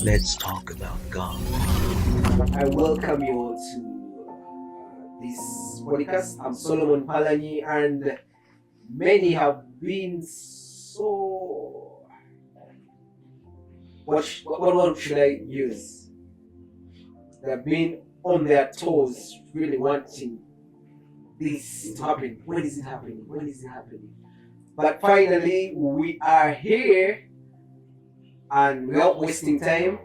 Let's talk about God. I welcome you all to this podcast. I'm Solomon Palani, and many have been so. What word should I use? They've been on their toes, really wanting this to happen. When is it happening? When is it happening? But finally, we are here, and without wasting time,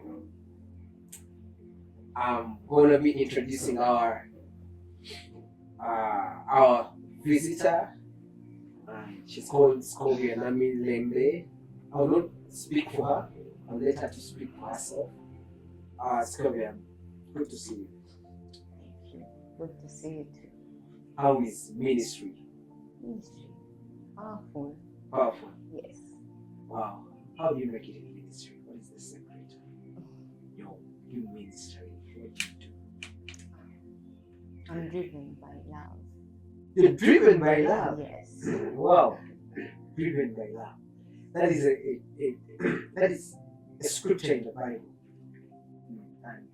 I'm gonna be introducing our visitor. She's called Scovia Nami Lembe. I will not speak for her. I'll let her to speak for herself. Scovia, good to see you. Thank you. Good to see you too. How is ministry? Ministry. Powerful. Powerful. Yes. Wow. How do you make it in ministry? What is the secret? Your ministry. What do you do? I'm driven by love. You're driven by love. Yes. Wow. Driven by love. That is a scripture in the Bible. And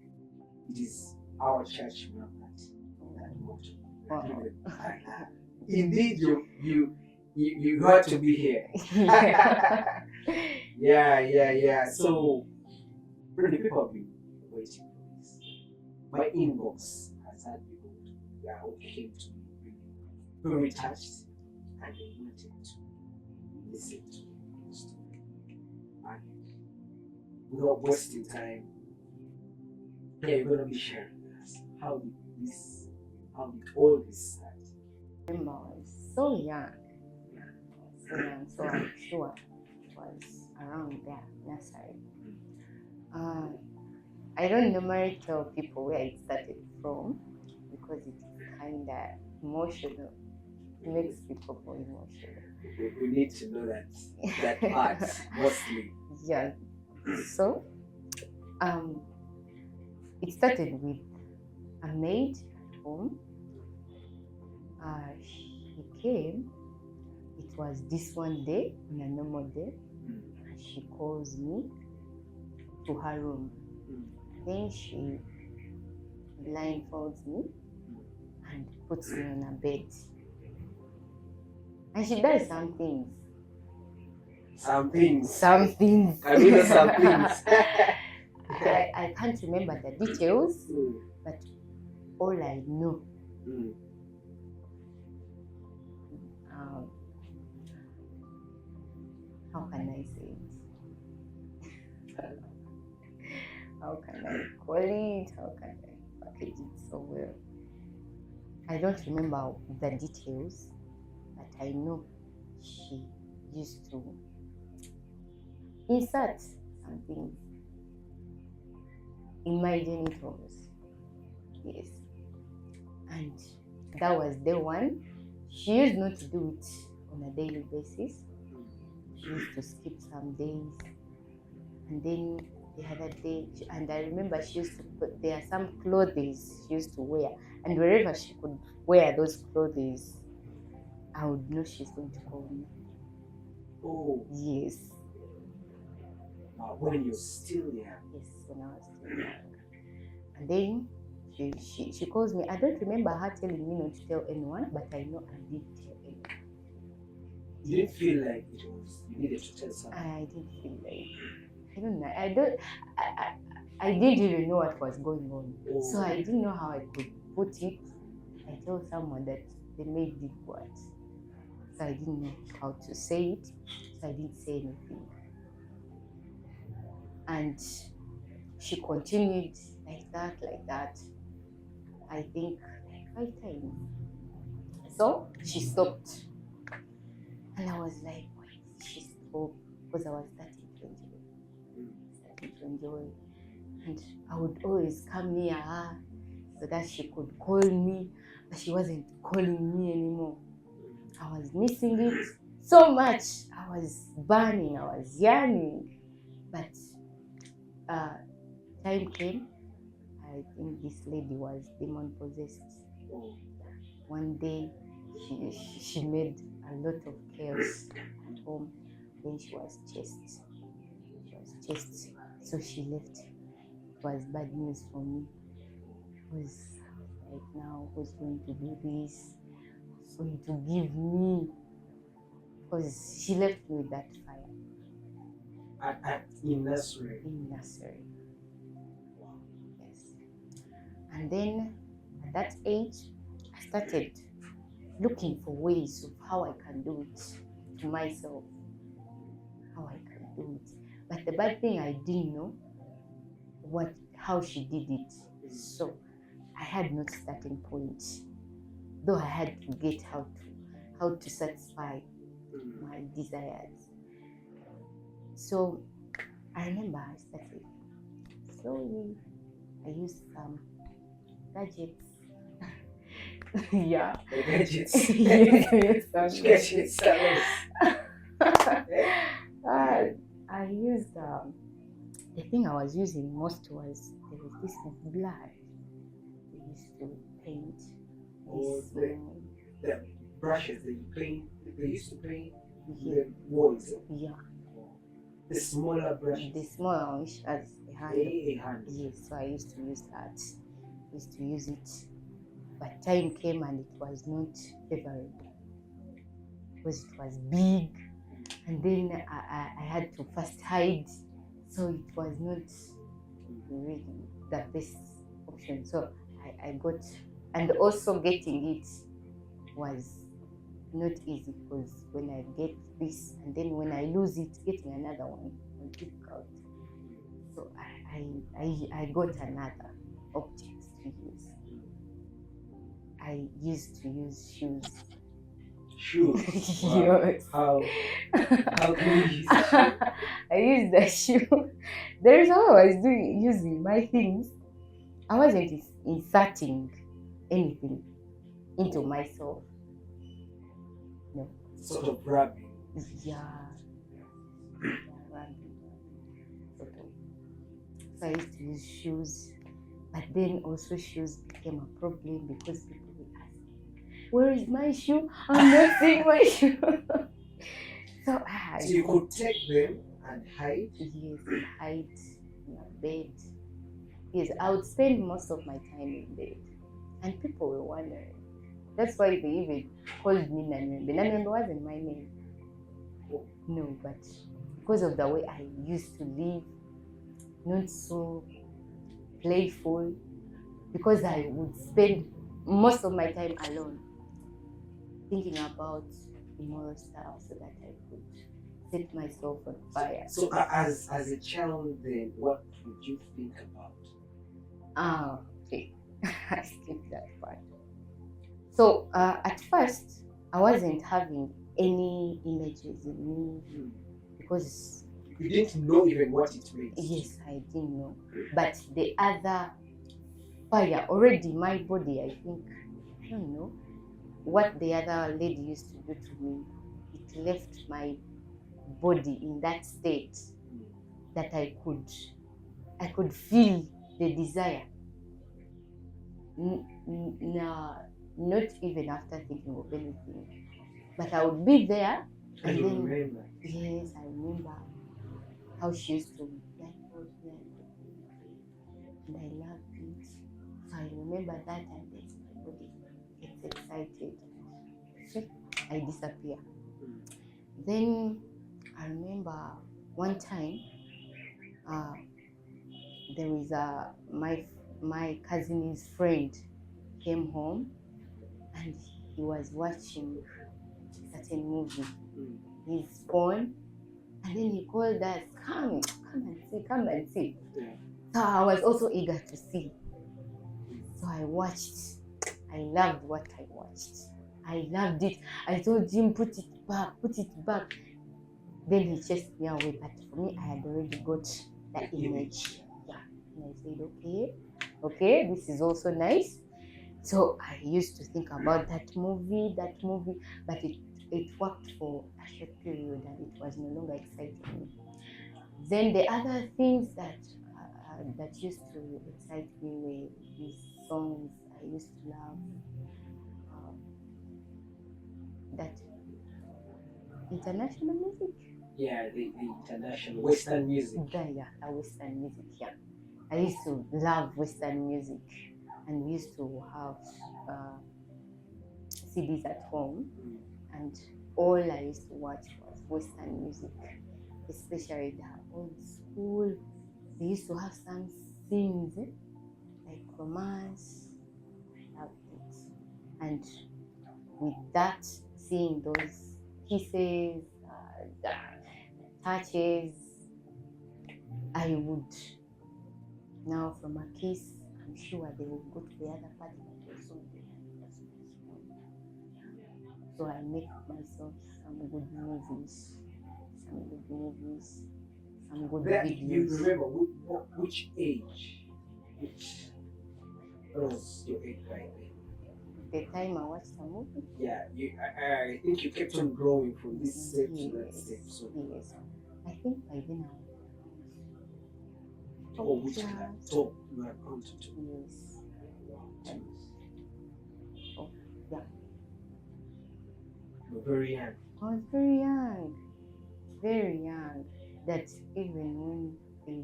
it is our church we have that motto. Driven by love. Indeed, you got to be here. Yeah. So really people have been waiting for this. My inbox has had people who came to me very touched, and they wanted to listen to the story. And without wasting time, you're gonna be sharing with us how did all this start? I remember I was so young. So I'm sure it was around there, nursery. I don't normally tell people where it started from because it's kind of emotional. It makes people more emotional. We need to know that part mostly. Yeah. So, it started with a maid at home. She came. It was this one day, on a normal day. She calls me to her room. Then she blindfolds me and puts me on a bed. And she does some things. Some things. Some things. I mean, some things. I can't remember the details, but all I know. How can I say it? How can I call it? How can I package it so well? I don't remember the details, but I know she used to insert something in my genitals. Yes. And that was day one. She used not to do it on a daily basis. She used to skip some days. And then the other day, and I remember she used to put, there are some clothes she used to wear. And wherever she could wear those clothes, I would know she's going to call me. Oh. Yes. When you're still young. Yes, when I was still young. And then she calls me. I don't remember her telling me not to tell anyone, but I know I did tell anyone. You didn't feel like you needed to tell someone? I didn't feel like, I don't know. I didn't even know what was going on. Oh. So I didn't know how I could put it. I told someone that the maid did what. So I didn't know how to say it. So I didn't say anything. And she continued like that. I think like 5 times. So she stopped. And I was like, why did she stop? Because I was starting to enjoy. And I would always come near her so that she could call me, but she wasn't calling me anymore. I was missing it so much. I was burning, I was yearning. But time came. I think this lady was demon possessed. One day she made a lot of chaos at home. Then she was chased. So she left was bad news for me. Because like now who's going to do this? Who's going to give me? Because she left me with that fire In nursery. in nursery. Yes. And then at that age, I started looking for ways of how I can do it to myself. How I can do it. But the bad thing, I didn't know how she did it. So I had no starting point. Though I had to get how to satisfy my desires. So I remember I started slowly. I used some gadgets. Yeah. The gadgets. Yes, I used some Gadgets. I used the thing I was using most was there was this blood we used to paint. Or the brushes that you paint, they used to paint Yeah. the walls. Yeah. The smaller brushes. The small which has a hand. A hand. Yes, so I used to use that. I used to use it. But time came and it was not favorable. Because it was big. And then I had to first hide. So it was not really the best option. So I got, and also getting it was not easy because when I get this and then when I lose it, getting another one was difficult. So I got another object to use. I used to use shoes. Shoes? Wow. Yes. How can you use shoes? I used the shoe. There is how I was using my things. I wasn't inserting anything into myself. No. Sort of rubbing. Yeah. Rubbing. Sort of. So I used to use shoes. But then also shoes became a problem because people would ask, where is my shoe? I'm not seeing my shoe. So you could take them and hide? Yes, hide in a bed. Yes, I would spend most of my time in bed. And people were wondering. That's why they even called me Nursery. Nursery wasn't my name. No, but because of the way I used to live, not so playful, because I would spend most of my time alone, thinking about immoral stuff so that I could set myself on fire. So as a child then, what would you think about? Okay. I skipped that part. So at first, I wasn't having any images in me because you didn't know even what it meant. Yes, I didn't know. But the other fire already, my body, I think, I don't know what the other lady used to do to me. It left my body in that state that I could feel the desire. Not even after thinking of anything, but I would be there and then remember? Yes, I remember how she used to blindfold me, and I loved it. So I remember that, and then my body gets excited. I disappear. Then I remember one time there is my cousin's friend came home and he was watching a certain movie, his phone, and then he called us, come and see. Yeah. So I was also eager to see. So I watched. I loved what I watched. I loved it. I told him, put it back. Then he chased me away, but for me, I had already got the image. Yeah. And I said, okay, this is also nice. So I used to think about that movie, but it worked for a short period and it was no longer exciting me. Then the other things that used to excite me were these songs I used to love. That international music. Yeah, the international Western music. The Western music, yeah. I used to love Western music, and we used to have CDs at home, and all I used to watch was Western music, especially the old school. They used to have some scenes like romance. I loved it, and with that, seeing those kisses, the touches, I would now from a kiss, I'm sure they will go to the other party that also be that's so I make myself some good movies, some good That you videos. remember which age, which was your age right then? The time I watched the movie, Yeah, I think you kept on growing from this step to that yes, step. So, yes. I think by then I was oh, which class. class? Top, you are going to top. Yes. And oh, yeah. You're very young. I was very young, very young. That even when they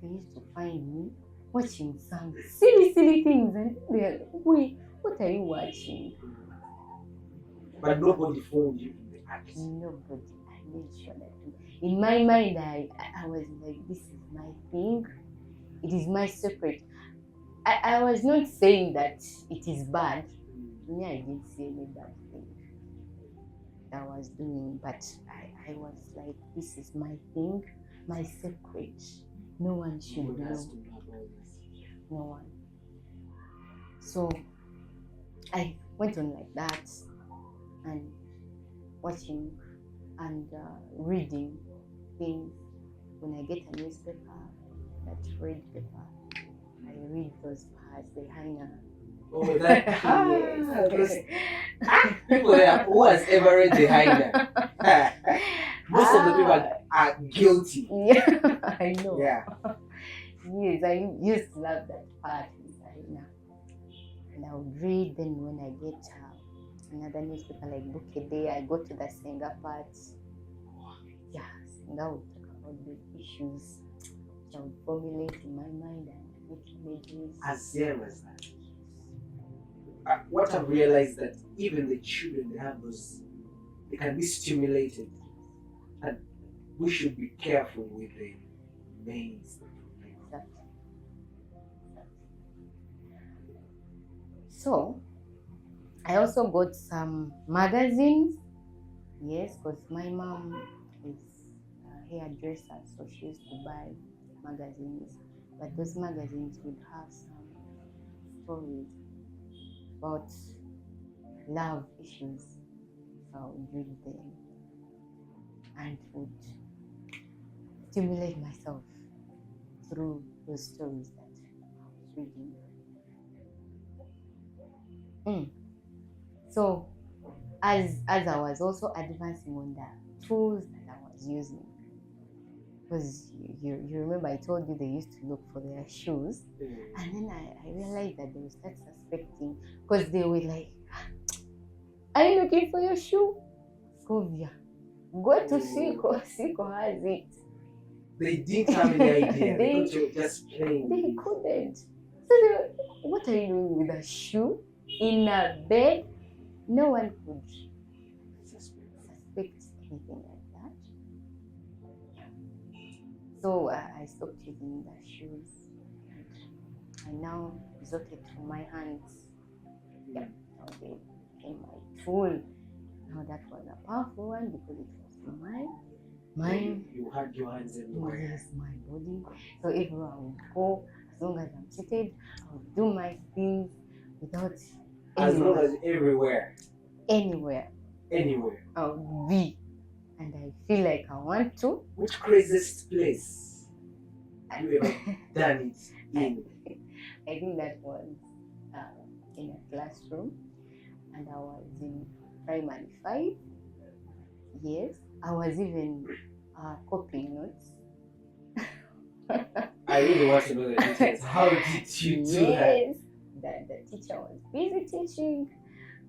used to find me watching some silly things, and they're like, wait, what are you watching? But nobody found you in the act. Nobody. I made sure that in my mind I was like, this is my thing. It is my secret. I was not saying that it is bad. Me, I didn't see any bad thing that I was doing, but I was like, this is my thing, my secret. No one should Nobody know. has to know about this. No one. So I went on like that, and watching and reading things. When I get a newspaper, that red paper, I read those parts, the Heine. Oh, that Yes. people there who has ever read the Heine. Most of the people are guilty. Yeah, I know. Yeah. Yes, I used to love that part with Heine. And I would read, then when I get another newspaper like Book a Day, I go to the Senga parts. Yeah, Senga would talk about the issues which I would formulate in my mind and make images. As young as that. What I've realized that even the children, they have those, they can be stimulated, and we should be careful with the maids. Exactly. So, I also got some magazines. Yes, because my mom is a hairdresser, so she used to buy magazines. But those magazines would have some stories about love issues. So I would read them and would stimulate myself through those stories that I was reading. So as I was also advancing on the tools that I was using, because you remember I told you they used to look for their shoes, and then I realized that they would start suspecting, because they were like, are you looking for your shoe? Scovia, go to Siko. Siko has it. They didn't have any idea. They thought you were just playing. They couldn't. So they were, what are you doing with a shoe in a bed? No one could suspect anything like that. So I stopped using the shoes, and I now resorted to my hands. Yeah, now they became my tool. Now that was a powerful one because it was mine. You had your hands everywhere. Yes, my body. So everywhere I would go, as long as I'm seated, I would do my things without As long as everywhere. Anywhere I would be, and I feel like I want to. Which craziest place you ever done it in? I think that was in a classroom, and I was in primary 5. Yes, I was even copying notes. I really want to know the details. How did you do that? Yes, the teacher was busy teaching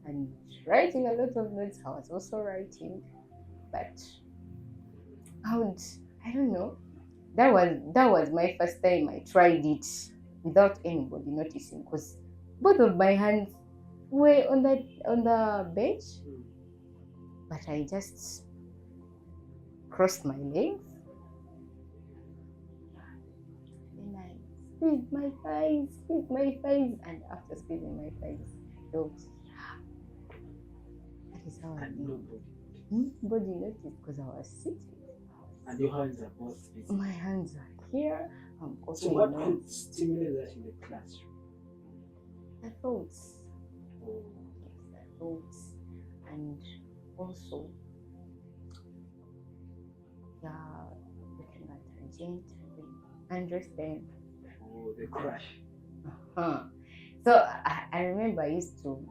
and writing a lot of notes. I was also writing, but I don't know, That was my first time I tried it without anybody noticing, because both of my hands were on the bench, but I just crossed my legs and I squeezed my thighs, and after squeezing my thighs, felt that is how I And did. nobody. Nobody noticed because I was sitting. And your hands are both busy. My hands are here. I'm So opening what now. could stimulate that in the classroom? The thoughts. Oh, Yes, the thoughts. And also, looking at her genitals, understand. oh, the crush. Uh-huh. So I remember I used to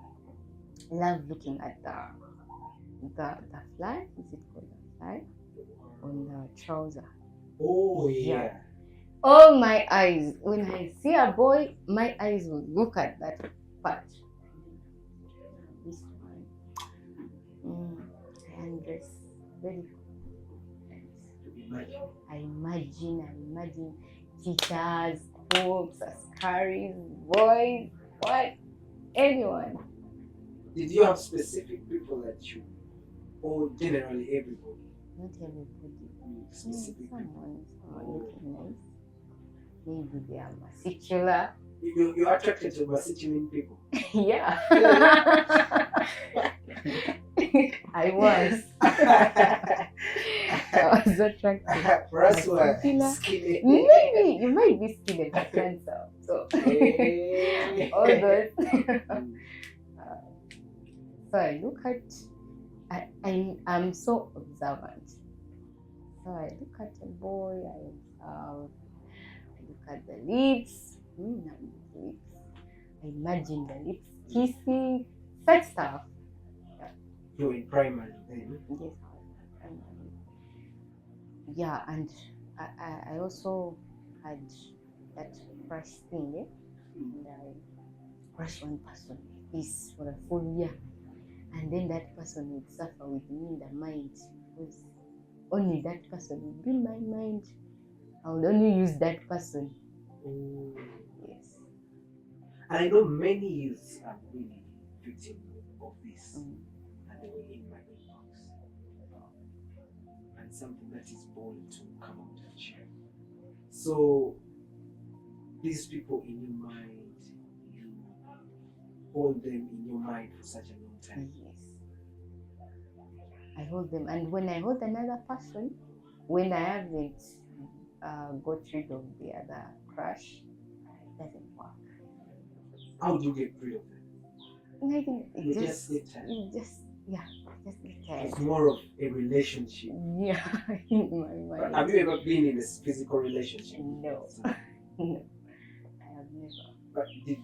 love looking at the fly. Is it called the fly? On the trouser. Oh, Yeah. yeah. Oh, my eyes. When I see a boy, my eyes will look at that part. This one. I undress very Imagine. I imagine teachers, cooks, askaris, boys, what? Anyone. Did you have specific people that you, or generally everybody? Not everybody. Specific people. Someone looking nice. Maybe they are muscular. You're attracted to masculine people. Yeah. I was. I was attracted. For us who are Muscular. skinny. Maybe you might be skinny but handsome. So Hey. all those. So I look at. I'm so observant. So I look at a boy. I look at the lips. Lips. I imagine the lips kissing. Such stuff. You were in primary then? Yes, I was primary. Yeah, and I also had that crush thing, and I crushed one person like this for a full year, and then that person would suffer with me in the mind, because only that person would be in my mind. I would only use that person. Oh. Yes. And I know many youths are really victim of this, and they were in my inbox. And something that is born to come out and share. So, these people in your mind, you hold them in your mind for such a long time. Yes. I hold them, and when I hold another person, when I haven't got rid of the other crush, it doesn't work. How do you get rid of them? I think You just get tired. just get tired. It's more of a relationship. Yeah, in my mind. Have you ever been in a physical relationship? No. No, I have never. But did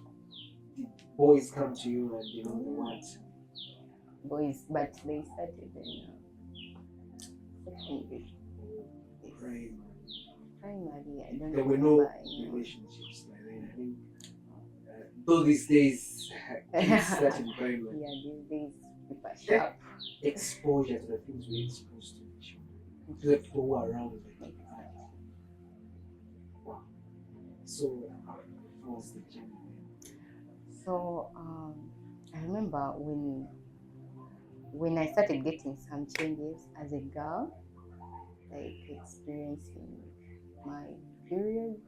boys come to you and they want? Boys, but they started in secondary. Yes. Primary, I don't There were no remember relationships like that. I think, though these days, kids start in primary. Yeah, these days people are sharp. Exposure to the things we're exposed to, to the people who are around them. Wow. So, how was the journey? So, I remember when I started getting some changes as a girl, like experiencing my periods,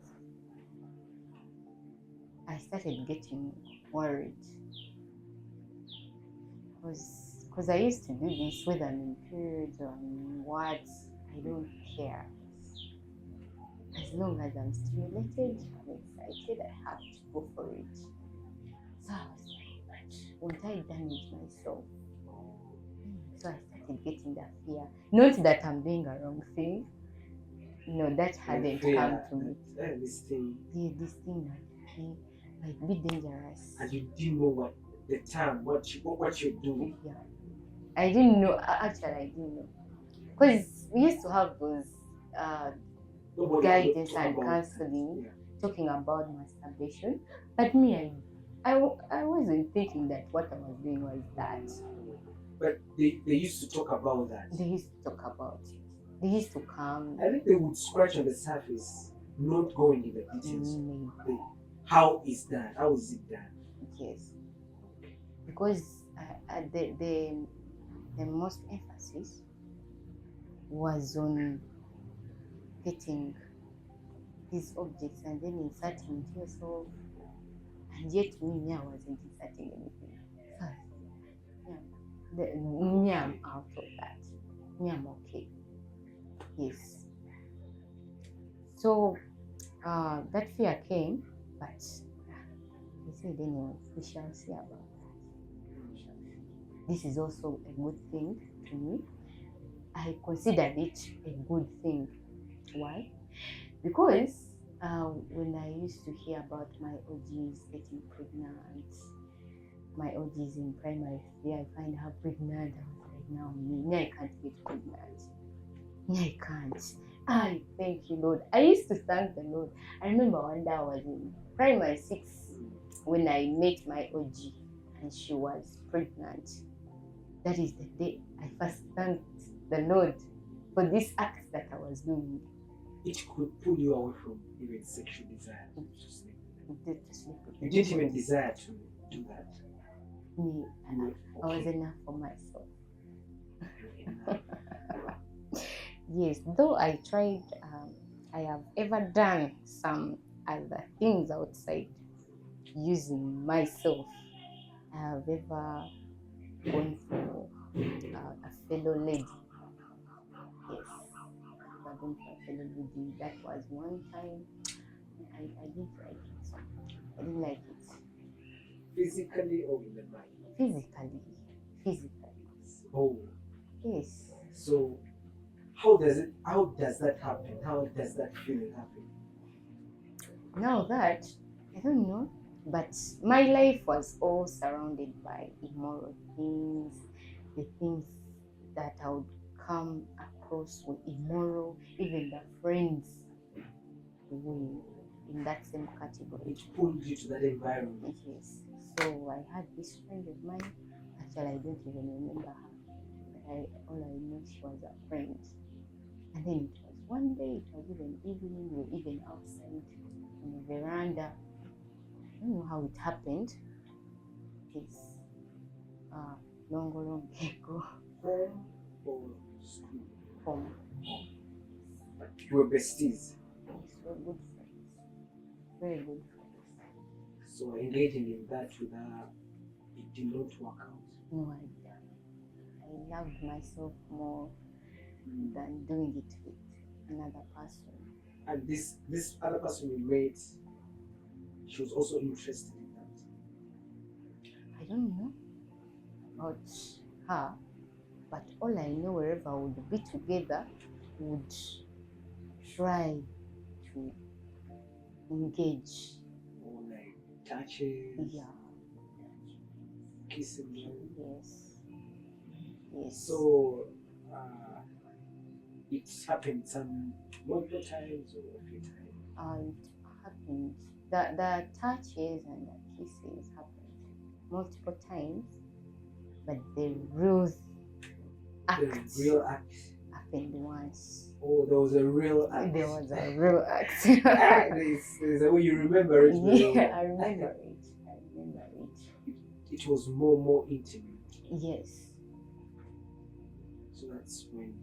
I started getting worried. Because I used to do this whether I'm in periods or in what, I don't care. As long as I'm stimulated, I'm excited, I have to go for it. So I was like, but won't I damage myself? So I started getting that fear. Not that I'm doing a wrong thing. No, that hadn't come to me. This thing. Yeah, this thing might be dangerous. And you didn't know what the time, what you're doing. Yeah. I didn't know. Actually, I didn't know. Because we used to have those guidance and counseling talking about masturbation. But me, I wasn't thinking that what I was doing was that. But they used to talk about that. They used to talk about it. They used to come. I think they would scratch on the surface, not go into the details. Maybe. How is that? How is it done? Yes, because the most emphasis was on getting these objects and then inserting into yourself, and yet me, I wasn't inserting anything. So, me, I'm out of that. Me, I'm okay. Yes. So that fear came, but we said anyway, we shall see about that. This is also a good thing to me. I considered it a good thing. Why? Because when I used to hear about my OGs getting pregnant, my OGs in primary 3, I find her pregnant. I was like, now me, I can't get pregnant. I can't. I thank you, Lord. I used to thank the Lord. I remember one day I was in primary 6 when I met my OG and she was pregnant. That is the day I first thanked the Lord for this act that I was doing. It could pull you away from even sexual desire to sleep. You Did didn't even desire to do that. Me, I was enough for myself. Yes, though I tried, I have ever done some other things outside using myself. I have ever gone for a fellow lady. Yes, I've gone for a fellow lady. That was one time. I didn't like it. I didn't like it. Physically or in the mind? Physically. Oh. Yes. So how does that happen? How does that feeling happen? Now that, I don't know, but my life was all surrounded by immoral things. The things that I would come across were immoral. Even the friends were in that same category. It pulled you to that environment. Yes. So I had this friend of mine. Actually, I don't even remember her. But all I know, she was a friend. And then it was one day, it was even evening, we were even outside on the veranda. I don't know how it happened. It's long ago. Home or school? Home. You were besties. Yes, we're good friends. Very good friends. So engaging in that with her, it did not work out. No, I loved myself more than doing it with another person. And this other person you met, she was also interested in that. I don't know about her, but all I know, wherever we would be together, we would try to engage. Or like touches. Yeah. Kissing. Yes. So it's happened some multiple times or a few times? It happened. The touches and the kisses happened multiple times, but the real act happened once. Oh, there was a real act. There was a real act. There's a way you remember it. Yeah, I remember it. It was more intimate. Yes. So that's when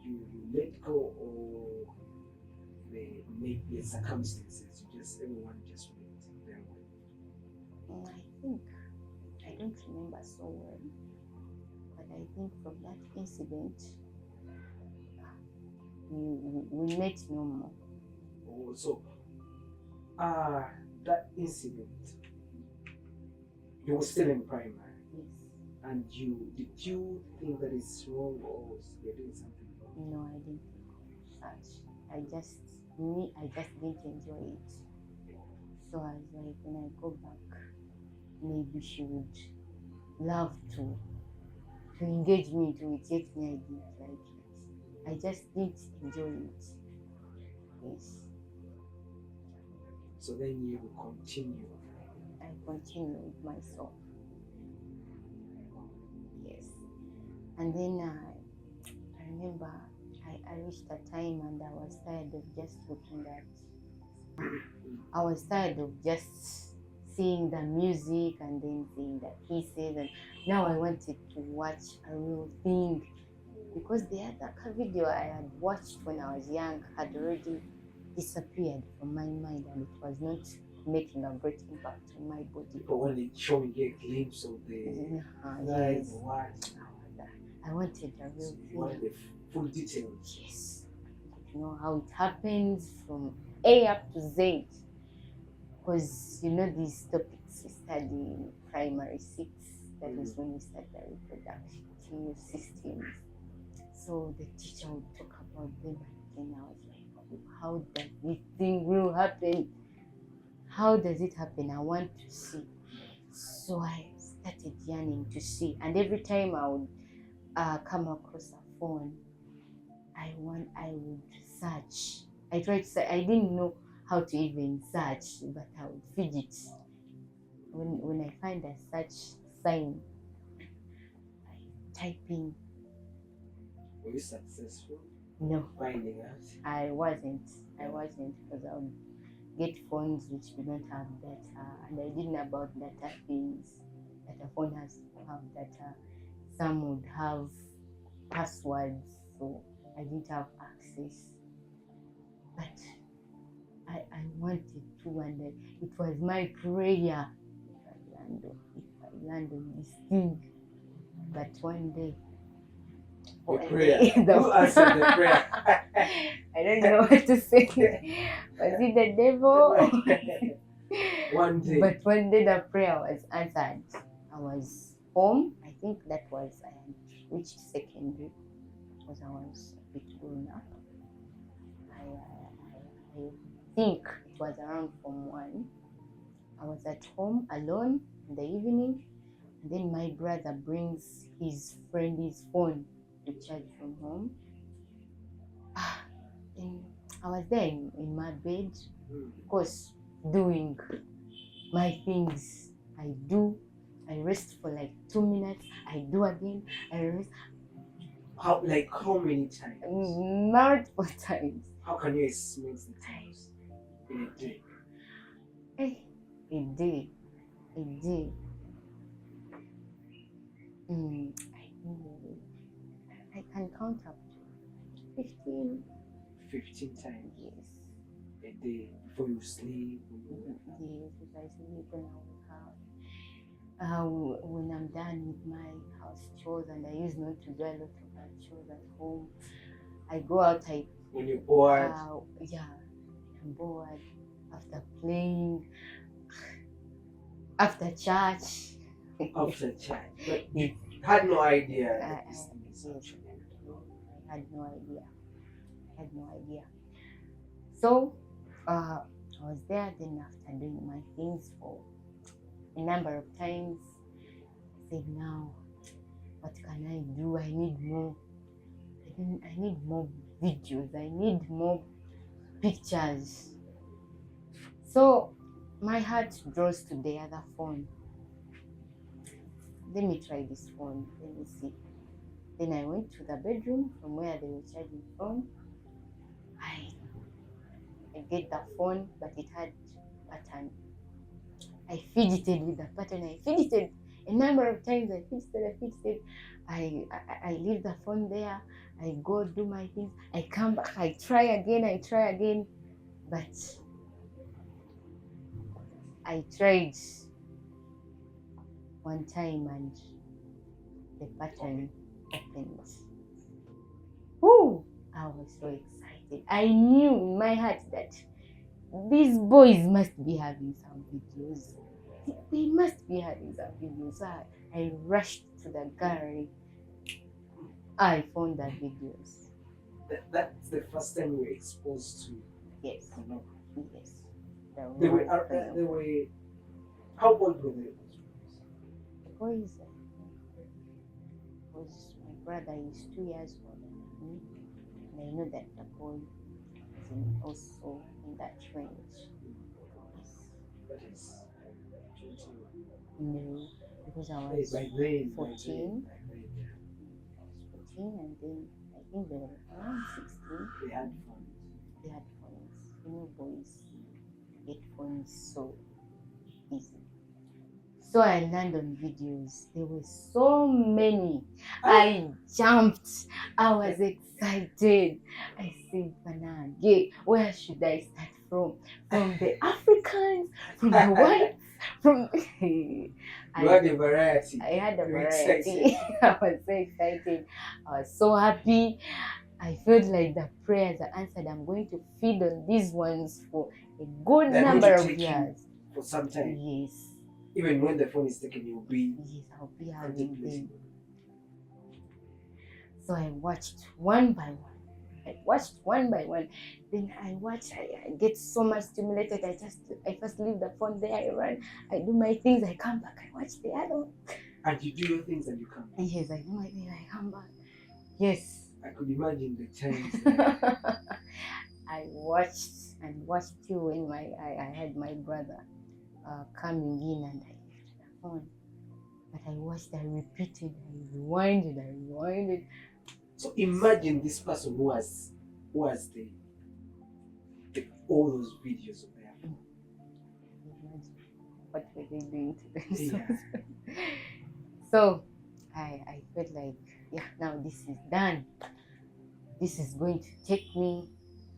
you let go of the circumstances. Everyone just went their way. I think I don't remember so well, but I think from that incident, we met no more. Oh, so that incident, you were still in primary. Yes. And did you think that it's wrong or you're doing something wrong? No, I didn't think of such. I just didn't enjoy it. So I was like, when I go back, maybe she would love to engage me into it, yet me, I didn't like it. I just didn't enjoy it. Yes. So then you continue. I continue with myself. Yes. And then I remember I reached a time and I was tired of just looking at. I was tired of just seeing the music and then seeing the kisses, and now I wanted to watch a real thing because the other video I had watched when I was young had already disappeared from my mind and it was not making a great impact on my body. But when they show me a glimpse of the Yes. what? I wanted a real So you thing. wanted the full details. Yes. You know how it happens from A up to Z. Because you know these topics we study in primary 6, that is when we start the reproductive systems. So the teacher would talk about them and then I was like, how does this thing will happen? How does it happen? I want to see. So I started yearning to see. And every time I would come across a phone, I would search. I tried to search. I didn't know how to even search, but I would fidget. When I find a search sign, I type in. Were you successful? No, Finding out? I wasn't because I would get phones which did not have data, and I didn't know about data things. That a phone has to have data. Some would have passwords, so I didn't have access. But I wanted to, and it was my prayer if I land on this thing. But one day, Prayer. The Who answered the prayer? I don't know what to say. Was it the devil? One day. But one day the prayer was answered. I was home. I think that was I had reached secondary because I was a bit grown up. I think it was around Form 1. I was at home alone in the evening, and then my brother brings his friend's phone to charge from home. And I was there in my bed, of course, doing my things. I rest for like 2 minutes, I do again, I rest. How many times? Multiple times. How can you estimate the times in a day? A day. I can count up to 15. 15 times? Yes. A day before you sleep? Yes, if I sleep when I wake up. When I'm done with my house chores, and I used not to do a lot of my chores at home, I go out. When you're bored? Yeah, I'm bored. After playing, after church. After church? But you had no idea that this thing is actually I had no idea. So, I was there. Then after doing my things for a number of times, I said, now, what can I do? I need more. I need more videos. I need more pictures. So my heart draws to the other phone. Let me try this phone. Let me see. Then I went to the bedroom from where they were charging phone. I get the phone, but it had pattern. I fidgeted with the pattern. I fidgeted a number of times. I fidgeted. I leave the phone there. I go do my things. I come back. I try again. But I tried one time and the pattern opened. Woo! I was so excited. I knew in my heart that these boys must be having some videos. They must be having some videos. So I rushed to the gallery. I found the videos. That's the first time you were exposed to pornography? Yes. They were, how old were they? The boys, was my brother is 2 years older than me. And I know that the boy is also in that range. Yes. That is 20. No, because I was 14. I was 14, and then I think they were around 16. They had fun. They had phones. You know, boys get phones so easy. So I learned on videos. There were so many. I jumped. I was excited. I said, Banage, where should I start from? From the Africans, from the whites, from You had a variety. I had a You were variety. I was so excited. I was so happy. I felt like the prayers are answered. I'm going to feed on these ones for a good They're going number to of take you years. for some time. Yes. Even when the phone is taken, you'll be Yes, I'll be having contemplating. them. So I watched one by one. Then I get so much stimulated. I first leave the phone there, I run, I do my things, I come back, I watch the other one. And you do your things and you come back. Yes, I do my things, I come back. Yes. I could imagine the times. I watched and watched till when I had my brother coming in and I left the phone. But I watched, I repeated, I rewinded. So imagine this person who has the all those videos of their phone. Imagine what were they doing to themselves? Yeah. So I felt like, yeah, now this is done. This is going to take me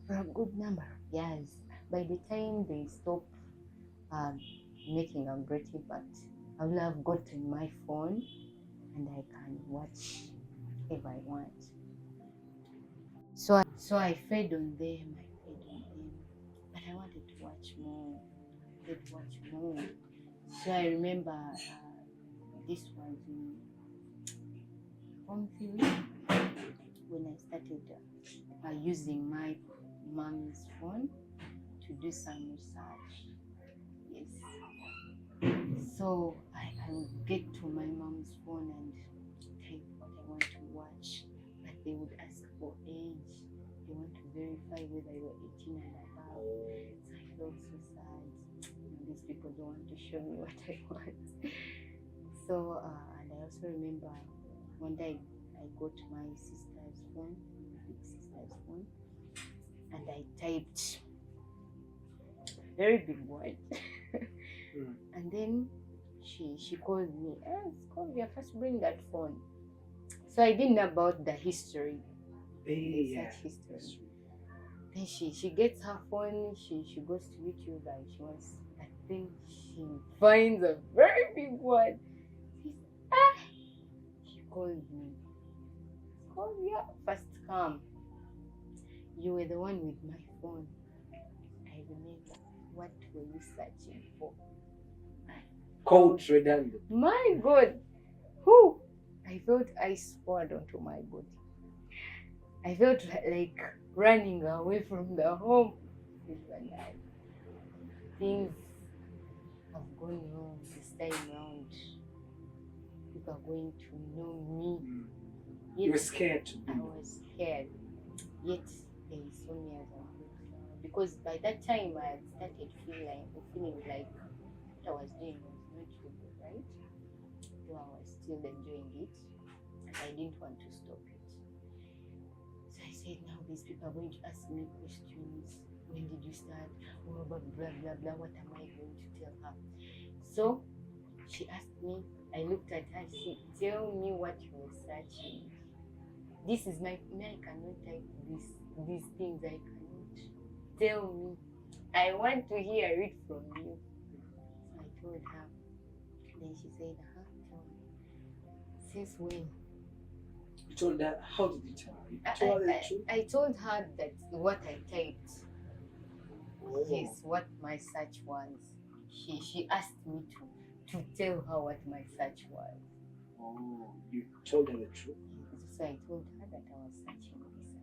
for a good number of years. By the time they stop making aggressive acts, I will have gotten my phone and I can watch if I want. So I fed on them, but I wanted to watch more. So I remember this was in Form 3 when I started using my mom's phone to do some research. Yes. So I would get to my mom's phone and type what I want to watch, but they would ask for age. They want to verify whether you are 18 and above. So I felt so sad. These people don't want to show me what I want. So, and I also remember one day I got my sister's phone, big sister's phone, and I typed very big word. And then she called me. Sylvia, first bring that phone. So I didn't know about the history. Yeah. History. Then she gets her phone, she goes to YouTube and she wants that thing. She finds a very big word. She called me. Sylvia, first come. You were the one with my phone. I remember. What were you searching for? Cold redundant. My God. Who? I felt ice poured onto my body. I felt like running away from the home. Things have gone wrong this time round. People are going to know me. You were scared to be. I was scared. Yet they saw me as a good flower. Because by that time I had started feeling like what I was doing was not too good, right? Though I was still enjoying it and I didn't want to stop it. So I said, now these people are going to ask me questions. When did you start? Oh, blah, blah, blah, blah. What am I going to tell her? So she asked me, I looked at her, she tell me what you were searching. This is I cannot type these things, I cannot. Tell me. I want to hear it from you. So I told her. Then she said, tell me. Since when? You told her, how did you tell her? You told her the truth? I told her that what I typed. Oh. Yes, what my search was. She asked me to tell her what my search was. Oh, you told her the truth? So I told her that I was searching this.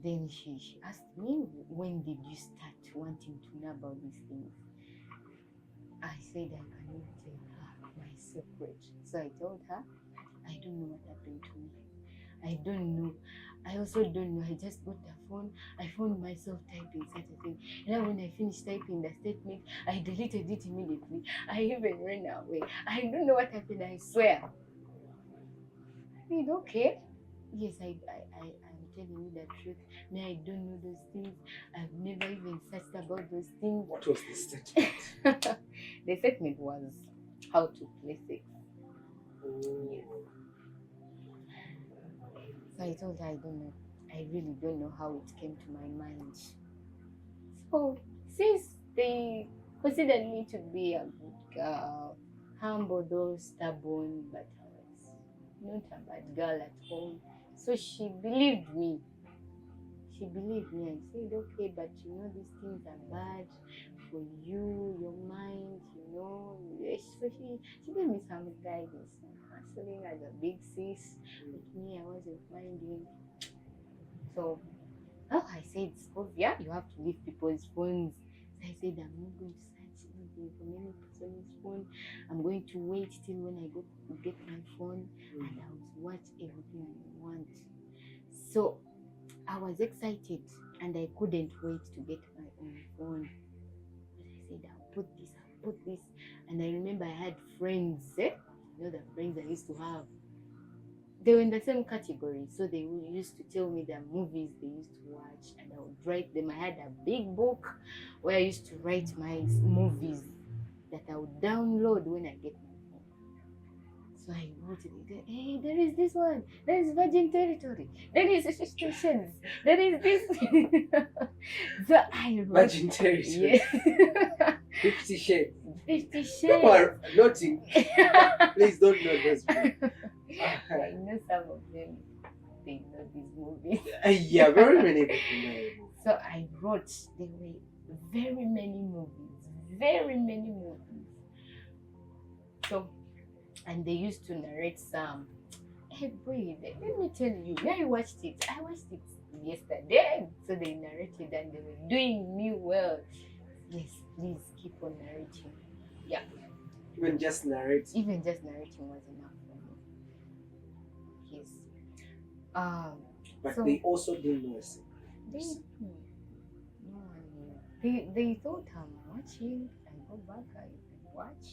Then she asked me, when did you start wanting to know about these things? I said I cannot tell her my secret. So I told her, I don't know what happened to me. I don't know. I also don't know. I just got the phone. I found myself typing such a thing. And then when I finished typing the statement, I deleted it immediately. I even ran away. I don't know what happened, I swear. I mean, okay. Yes, I'm telling you the truth. Me, I don't know those things. I've never even searched about those things. What was the statement? The statement was how to play sex. Yes. Oh. So I told her I don't know. I really don't know how it came to my mind. So since they considered me to be a good girl, humble though stubborn, but I was not a bad girl at home. So she believed me. She believed me. I said, okay, but you know these things are bad for you, your mind, you know. So she gave me some guidance, some counseling as a big sis. But me, I wasn't minding. So I said, Scovia, you have to leave people's phones. So I said, I'm not going to search anything from any person's phone. I'm going to wait till when I go to get my phone and I'll watch everything I want. So I was excited and I couldn't wait to get my own phone. But I said, I'll put this. And I remember I had friends, you know, the friends I used to have. They were in the same category, so they used to tell me the movies they used to watch, and I would write them. I had a big book where I used to write my movies that I would download when I get my phone. So I wrote it. Hey, there is this one. There is Virgin Territory. There is Stations. There is this. So I wrote. Virgin Territory. Yes. 50 Shades. 50 Shades. People are noting. Please don't know those people. I know some of them. They know these movies. Yeah, very many people know. So I wrote, there were very many movies, very many movies. So, and they used to narrate some. Hey, boy, let me tell you, when I watched it yesterday. So they narrated and they were doing me well. Yes, please keep on narrating. Yeah. Even just narrating. Even just narrating was enough for me. Yes. But so they also didn't know a secret. They thought I'm watching. I go back, I watch.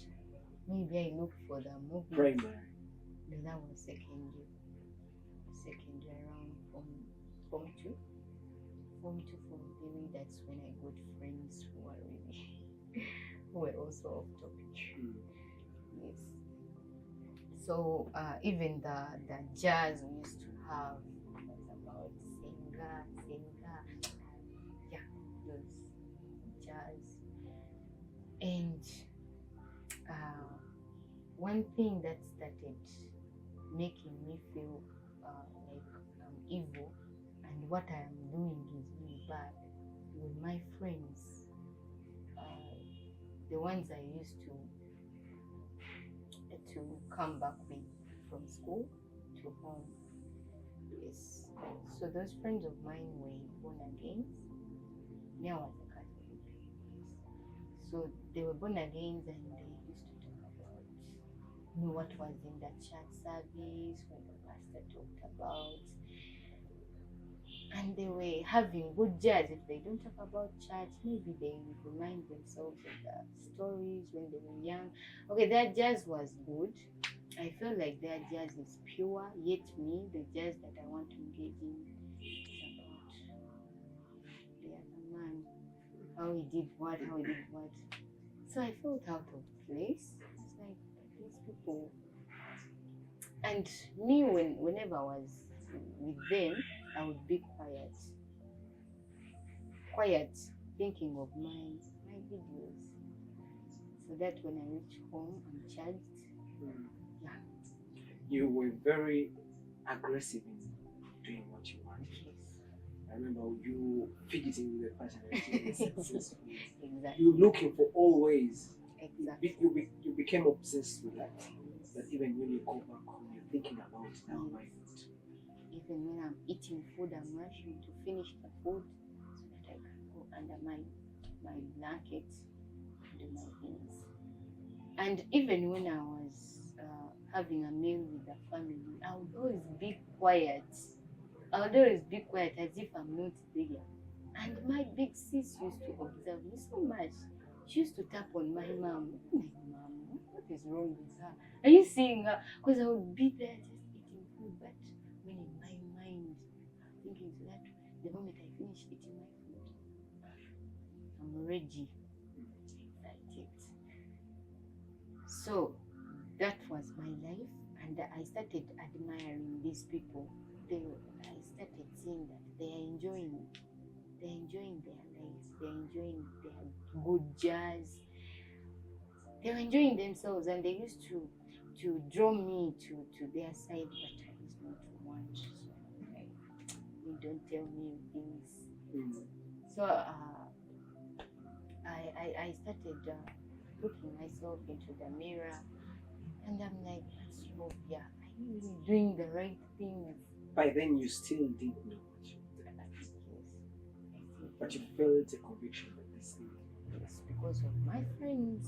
Maybe I look for the movie. Primary. No, that was second year. Second year around form 2. Form 2, form 3, that's when I got friends who are really who were also off topic. Yes. So even the jazz we used to have was about singer, yeah, those jazz. And one thing that started making me feel like I'm evil and what I am doing is really bad were my friends, the ones I used to come back with from school to home. Yes. So those friends of mine were born again. Me, I was a Catholic. So they were born again and they used to talk about what was in the church service, what the pastor talked about. And they were having good jazz. If they don't talk about church, maybe they remind themselves of the stories when they were young. Okay, their jazz was good. I felt like their jazz is pure, yet me, the jazz that I want to engage in is about the other man, how he did what. So I felt out of place. It's like these people. And me, whenever I was with them, I would be quiet, thinking of my videos. So that when I reach home, I'm charged. Yeah. You were very aggressive in doing what you wanted. Yes. I remember you fidgeting with the partner until you successful. Exactly. You're looking for all ways. Exactly. You became obsessed with that. That even when you go back home, you're thinking about now my food. Even when I'm eating food, I'm rushing to finish the food so that I can go under my blanket and do my things. And even when I was having a meal with the family, I would always be quiet. as if I'm not there. And my big sis used to observe me so much. She used to tap on my mom. Like, Mom, what is wrong with her? Are you seeing her? Because I would be there just eating food, but when in my The moment I finish eating my food, I'm ready. That's it. So that was my life, and I started admiring these people. I started seeing that they are enjoying their lives, they're enjoying their good jazz, they were enjoying themselves, and they used to draw me to their side, but I was not one. So you don't tell me things. So I started looking myself into the mirror, and I'm like, yeah, are you really doing the right things? By then, you still didn't know what you wanted. Yes. But you felt a conviction that this thing. Yes, because of my friends.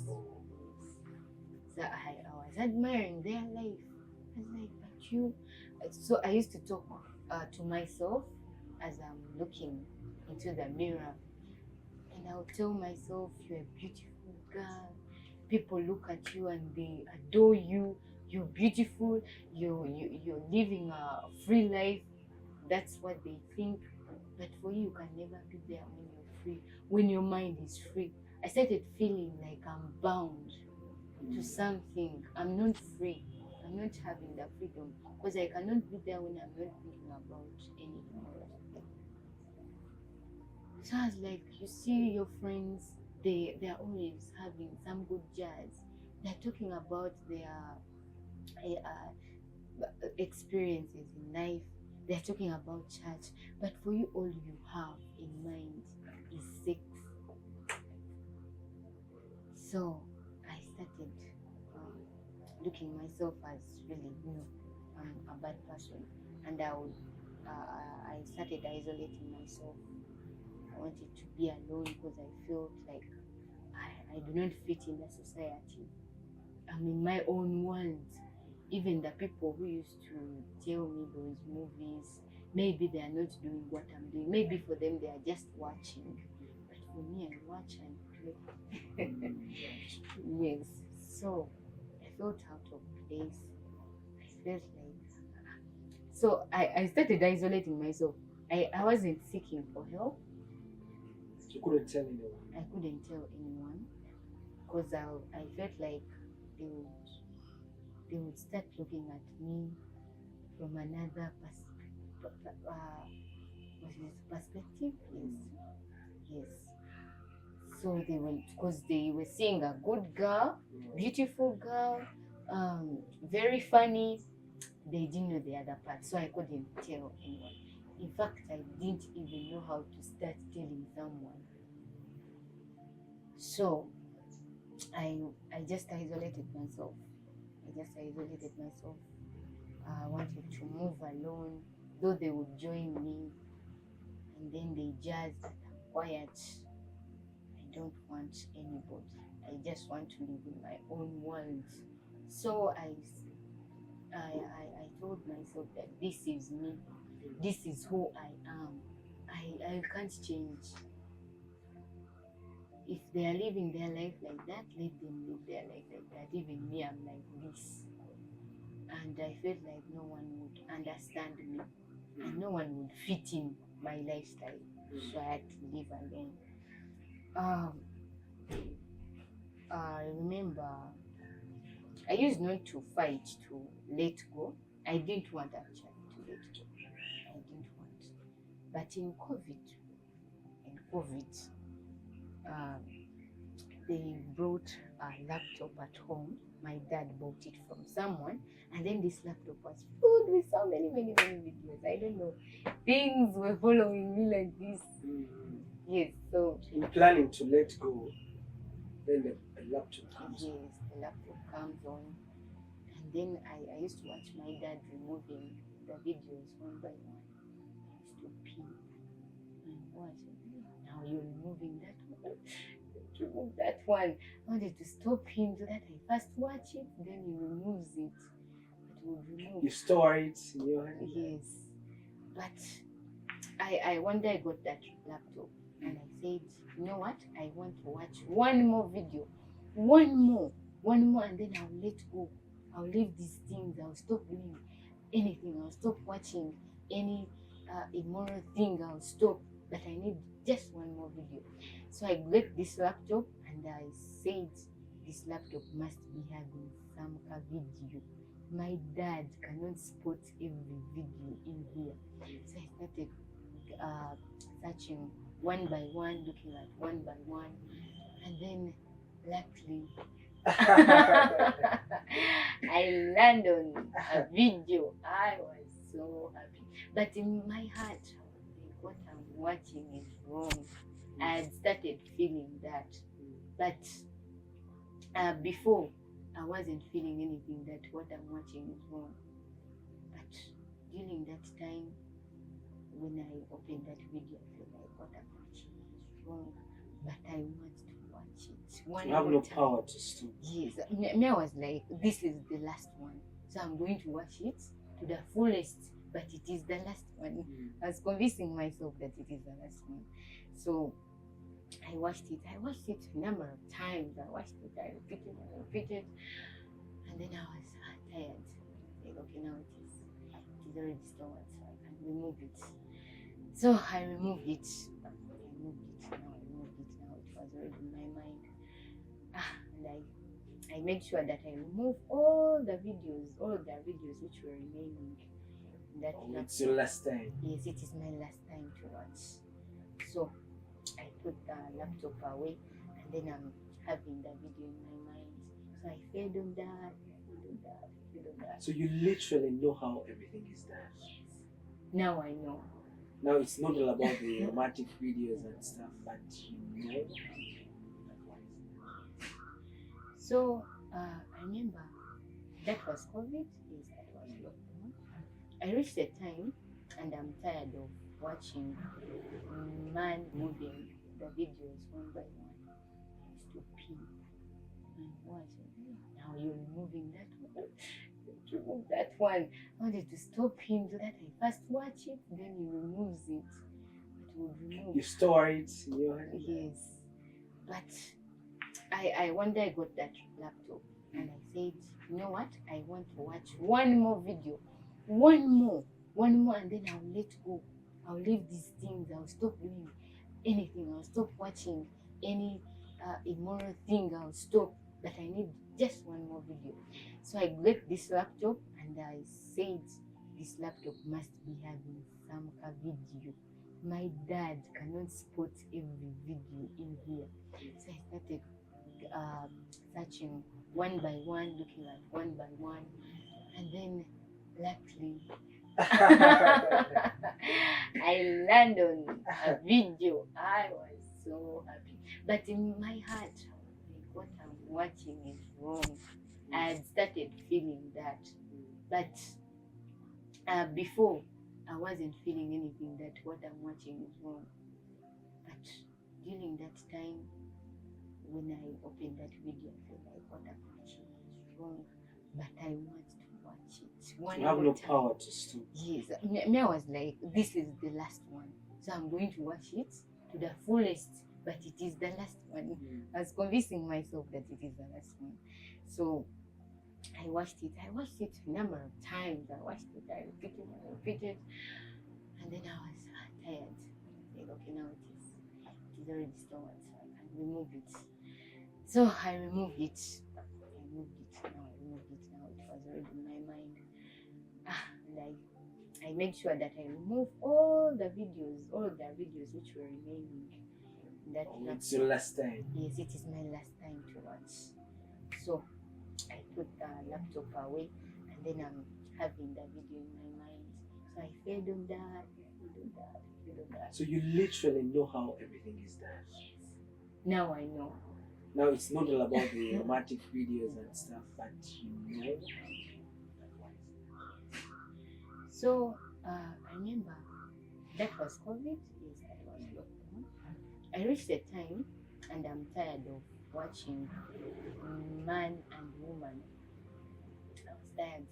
So I was admiring their life. I was like, but you. So I used to talk to myself as I'm looking into the mirror, and I'll tell myself, you're a beautiful girl. People look at you and they adore you. You're beautiful. You're living a free life. That's what they think. But for you, you can never be there when you're free. When your mind is free. I started feeling like I'm bound to something. I'm not free. I'm not having the freedom because I cannot be there when I'm not thinking about anything else. So I was like, you see your friends, they're always having some good jazz. They're talking about their experiences in life. They're talking about church. But for you, all you have in mind is sex. So I started looking myself as really, I'm a bad person, and I started isolating myself. I wanted to be alone because I felt like I do not fit in the society. I'm in my own world. Even the people who used to tell me those movies, maybe they are not doing what I'm doing. Maybe for them they are just watching. But for me, I watch and play. Yes. So I felt out of place. I felt like so I started isolating myself. I wasn't seeking for help. You couldn't tell anyone. I couldn't tell anyone because I felt like they would they would start looking at me from another perspective. Yes. So they went because they were seeing a good girl, beautiful girl, very funny. They didn't know the other part, so I couldn't tell anyone. In fact, I didn't even know how to start telling someone. So I just isolated myself. I wanted to move alone, though they would join me, and then they just quiet. I don't want anybody. I just want to live in my own world. So I told myself that this is me. This is who I am. I can't change. If they are living their life like that, let them live their life like that. Even me, I'm like this. And I felt like no one would understand me and no one would fit in my lifestyle. So I had to live alone. I remember I used not to fight to let go. I didn't want actually to let go. I didn't want. But in COVID, they brought a laptop at home. My dad bought it from someone, and then this laptop was filled with so many videos. I don't know. Things were following me like this. Yes, so in planning to let go, then the laptop comes. Yes, the laptop comes on. And then I used to watch my dad removing the videos one by one. I used to pee and watch it. Now you're removing that one. Remove that one. I wanted to stop him so that I first watch it, then he removes it. But would remove. You store it in your hand? Yes. But I one day I got that laptop and I said, you know what? I want to watch one more video. One more, and then I'll let go. I'll leave these things. I'll stop doing anything. I'll stop watching any immoral thing, I'll stop. But I need just one more video. So I got this laptop and I said, this laptop must be having some video. My dad cannot spot every video in here. So I started searching one by one, looking at one by one, and then luckily I landed on a video. I was so happy, but in my heart, I was like, what I'm watching is wrong. I had started feeling that, but before I wasn't feeling anything that what I'm watching is wrong. But during that time, when I opened that video, I feel like what I'm watching is wrong, but I want to watch it one You have more no time. power to stop. Yes, me, I was like, this is the last one, so I'm going to watch it to the fullest, but it is the last one. I was convincing myself that it is the last one. So I watched it a number of times. I repeated, and then I was tired. Like, okay, now it is already stored, so I can remove it. So I removed it. Now it was already in my mind. And I made sure that I remove all the videos which were remaining. That It's your last time. Yes, it is my last time to watch. So I put the laptop away, and then I'm having the video in my mind. So I fed on that. So you literally know how everything is done. Yes. Now I know. Now it's not all about the romantic videos and stuff, but you know. So I remember that was COVID. Yes, that was lockdown. I reached a time, and I'm tired of watching man moving the videos one by one. I used to pee and watch it. Now you're removing that one. Remove that one. I wanted to stop him so that I first watch it, then he removes it. But would remove. You store it in your hand. Yes. But I one day I got that laptop and I said, you know what? I want to watch one more video. One more, and then I'll let go. I'll leave these things. I'll stop doing anything. I'll stop watching any immoral thing. I'll stop. But I need just one more video. So I got this laptop and I said, this laptop must be having some video. My dad cannot spot every video in here. So I started searching one by one, looking at one by one, and then luckily I landed on a video. I was so happy, but in my heart, I was like, what I'm watching is wrong. I had started feeling that, but before I wasn't feeling anything that what I'm watching is wrong. But during that time, when I opened that video, I feel like what I'm watching is wrong, but I want to watch it one You have more no time. power to stop. Yes, me, I was like, this is the last one, so I'm going to watch it to the fullest, but it is the last one. I was convincing myself that it is the last one. So I watched it a number of times. I repeated, and then I was tired. Like, okay, now it is already stored, so I can remove it. So I removed it. Now it was already in my mind. And I made sure that I remove all the videos which were remaining. That It's your last time. Yes, it is my last time to watch. So I put the laptop away, and then I'm having the video in my mind. So I fed on that. So you literally know how everything is done. Yes. Now I know. Now it's not all about the romantic videos and stuff, but you know. So I remember that was COVID. Yes, that was lockdown. I reached a time, and I'm tired of watching man and woman. I was tired.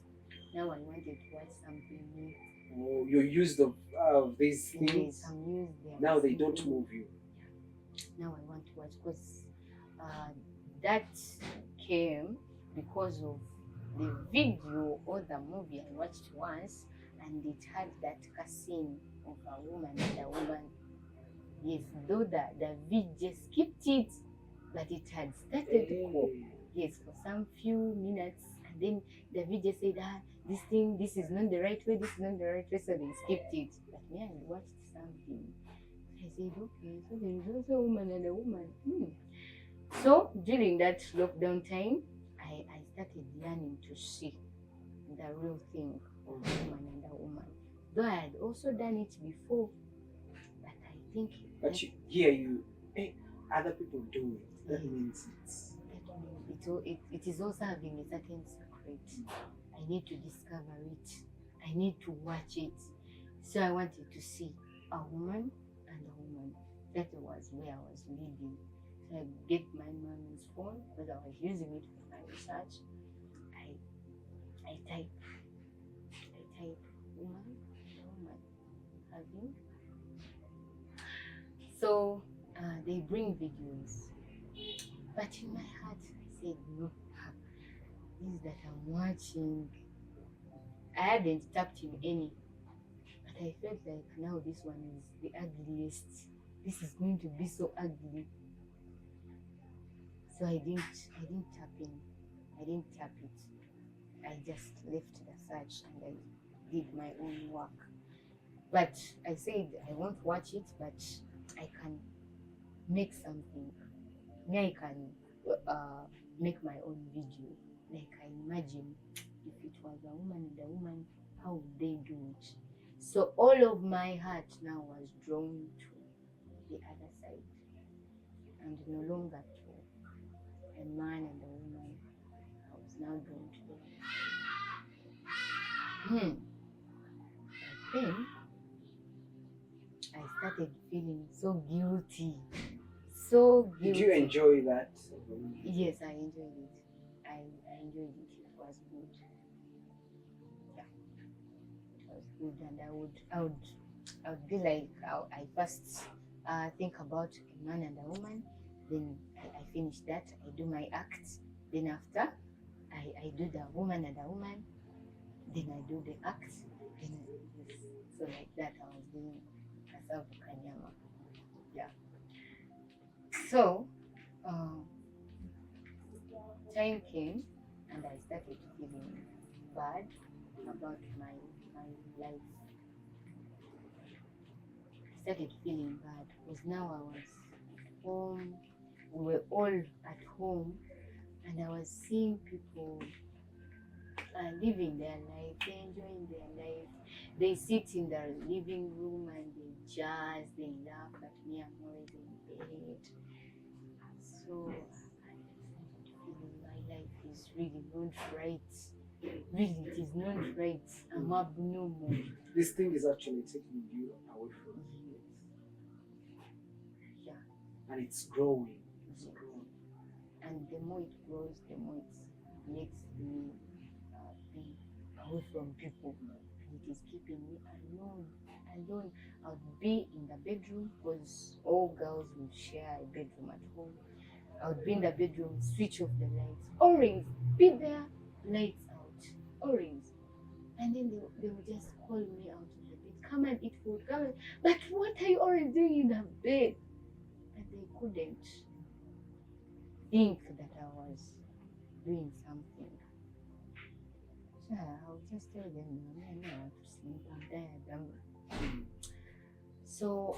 Now I wanted to watch something new. Oh, you're used of these things. Yes, I'm used there. Now they don't move you. Now I want to watch because that came because of the video or the movie I watched once, and it had that scene of a woman and a woman. Yes, though the video skipped it, but it had started to go. Yes, for some few minutes, and then the video said, this is not the right way, this is not the right way, so they skipped it. But me, I watched something. I said, okay, so there is also a woman and a woman. So during that lockdown time, I started learning to see the real thing of a woman and a woman. Though I had also done it before, but I think But other people do it. That means it is also having a certain secret. I need to discover it. I need to watch it. So I wanted to see a woman and a woman. That was where I was living. So I get my mom's phone because I was using it for my research. I type woman, having. So they bring videos. But in my heart, I said, no, these that I'm watching, I hadn't tapped in any. But I felt like now this one is the ugliest. This is going to be so ugly. So I didn't tap in. I didn't tap it. I just left the search and I did my own work. But I said I won't watch it, but I can make something. Me, I can make my own video. Like I imagine if it was a woman and a woman, how would they do it? So all of my heart now was drawn to the other side, and no longer to a man and a woman. I was now drawn to the other side. But then I started feeling so guilty. So guilty. Did you enjoy that? Yes, I enjoyed it. I enjoyed it. It was good. Yeah, it was good, and I would be like, I first think about a man and a woman, then I finish that, I do my act, then after I do the woman and a woman, then I do the act, then yes. So like that I was doing myself Kanyama. Yeah. So time came and I started feeling bad about my life. I started feeling bad because now I was home, we were all at home, and I was seeing people living their life, they enjoying their life. They sit in their living room and they jazz, they laugh at me, I'm always in bed. So my life is really not right. Really, it is not right. I'm abnormal. This thing is actually taking you away from you. Yeah. And it's growing. It's growing. And the more it grows, the more it makes me be away from people. And it is keeping me alone. I would be in the bedroom because all girls will share a bedroom at home. I would be in the bedroom, switch off the lights. Orange, be there, lights out. Orange. And then they would just call me out of the bed. Come and eat food. Come and... But what are you always doing in the bed? And they couldn't think that I was doing something. So I would just tell them, I know how to sleep. I'm tired. So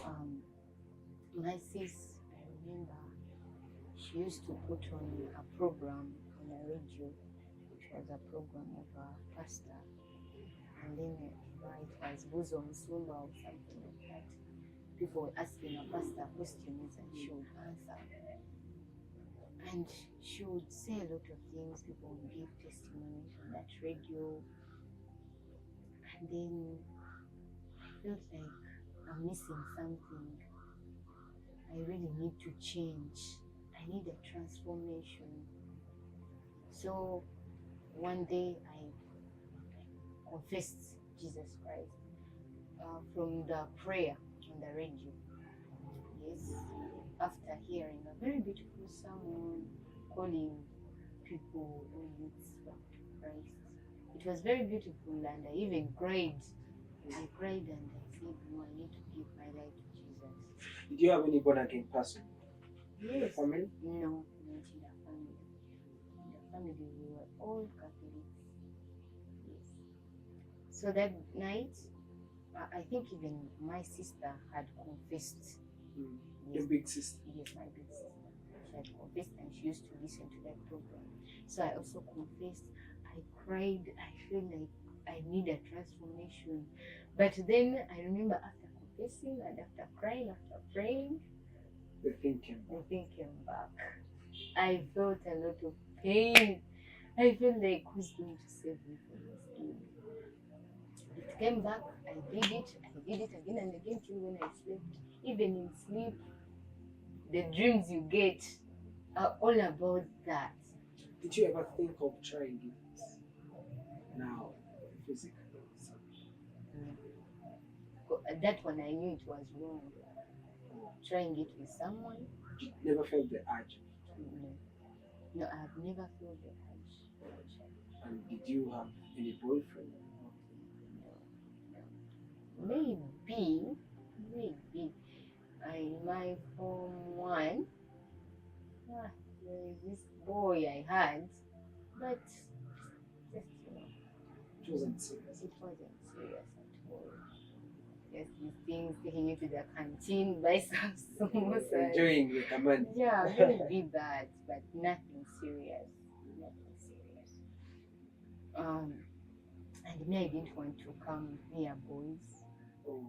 my sis, I remember, she used to put on a program on the radio, which was a program of a pastor, and then it was Buzo Musumba or something like that. People were asking a pastor questions and she would answer. And she would say a lot of things, people would give testimonies on that radio. And then I felt like I'm missing something. I really need to change. I need a transformation. So one day I confessed Jesus Christ from the prayer on the radio. Yes, after hearing a very beautiful sermon calling people who need Christ. It was very beautiful and I even cried. I cried and I said, no, I need to give my life to Jesus. Did you have any born again person in the Yes. family? No, not in the family. In the family, we were all Catholics. Yes. So that night, I think even my sister had confessed. Mm. Yes. Your big sister? Yes, my big sister. She had confessed and she used to listen to that program. So I also confessed. I cried. I feel like I need a transformation. But then I remember after confessing and after crying, after praying, The thing came the back. thing came back. I felt a lot of pain. I felt like who's going to save me from this thing? It came back. I did it. I did it again and again till when I slept. Even in sleep, the dreams you get are all about that. Did you ever think of trying it now, physically? That one I knew it was wrong. Trying it with someone, You never felt the urge? no, no, I've never felt the urge. And did you have any boyfriend? No, maybe, in my form one, there is this boy I had, but just It wasn't serious. it wasn't serious at all. Just these things, taking you to the canteen, buy some samosas. Enjoying the command. Yeah, maybe that, but nothing serious. Nothing serious. And me, I didn't want to come near boys. Oh.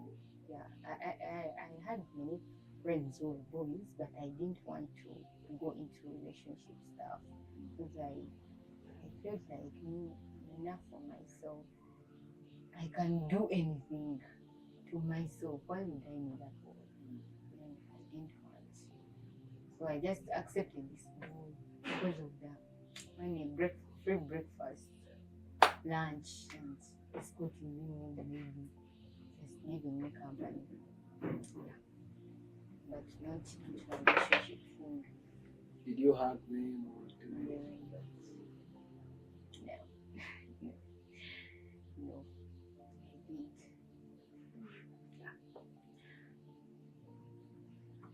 Yeah, I had many friends who were boys, but I didn't want to go into relationship stuff because I felt like enough for myself. I can do anything to myself. Why would I need a boy? And I didn't want. So I just accepted this boy because of the free breakfast, lunch, and escorting me home, maybe just giving me company. Yeah. But not into a relationship thing. Did you hug them or do No, you? no, no, I did.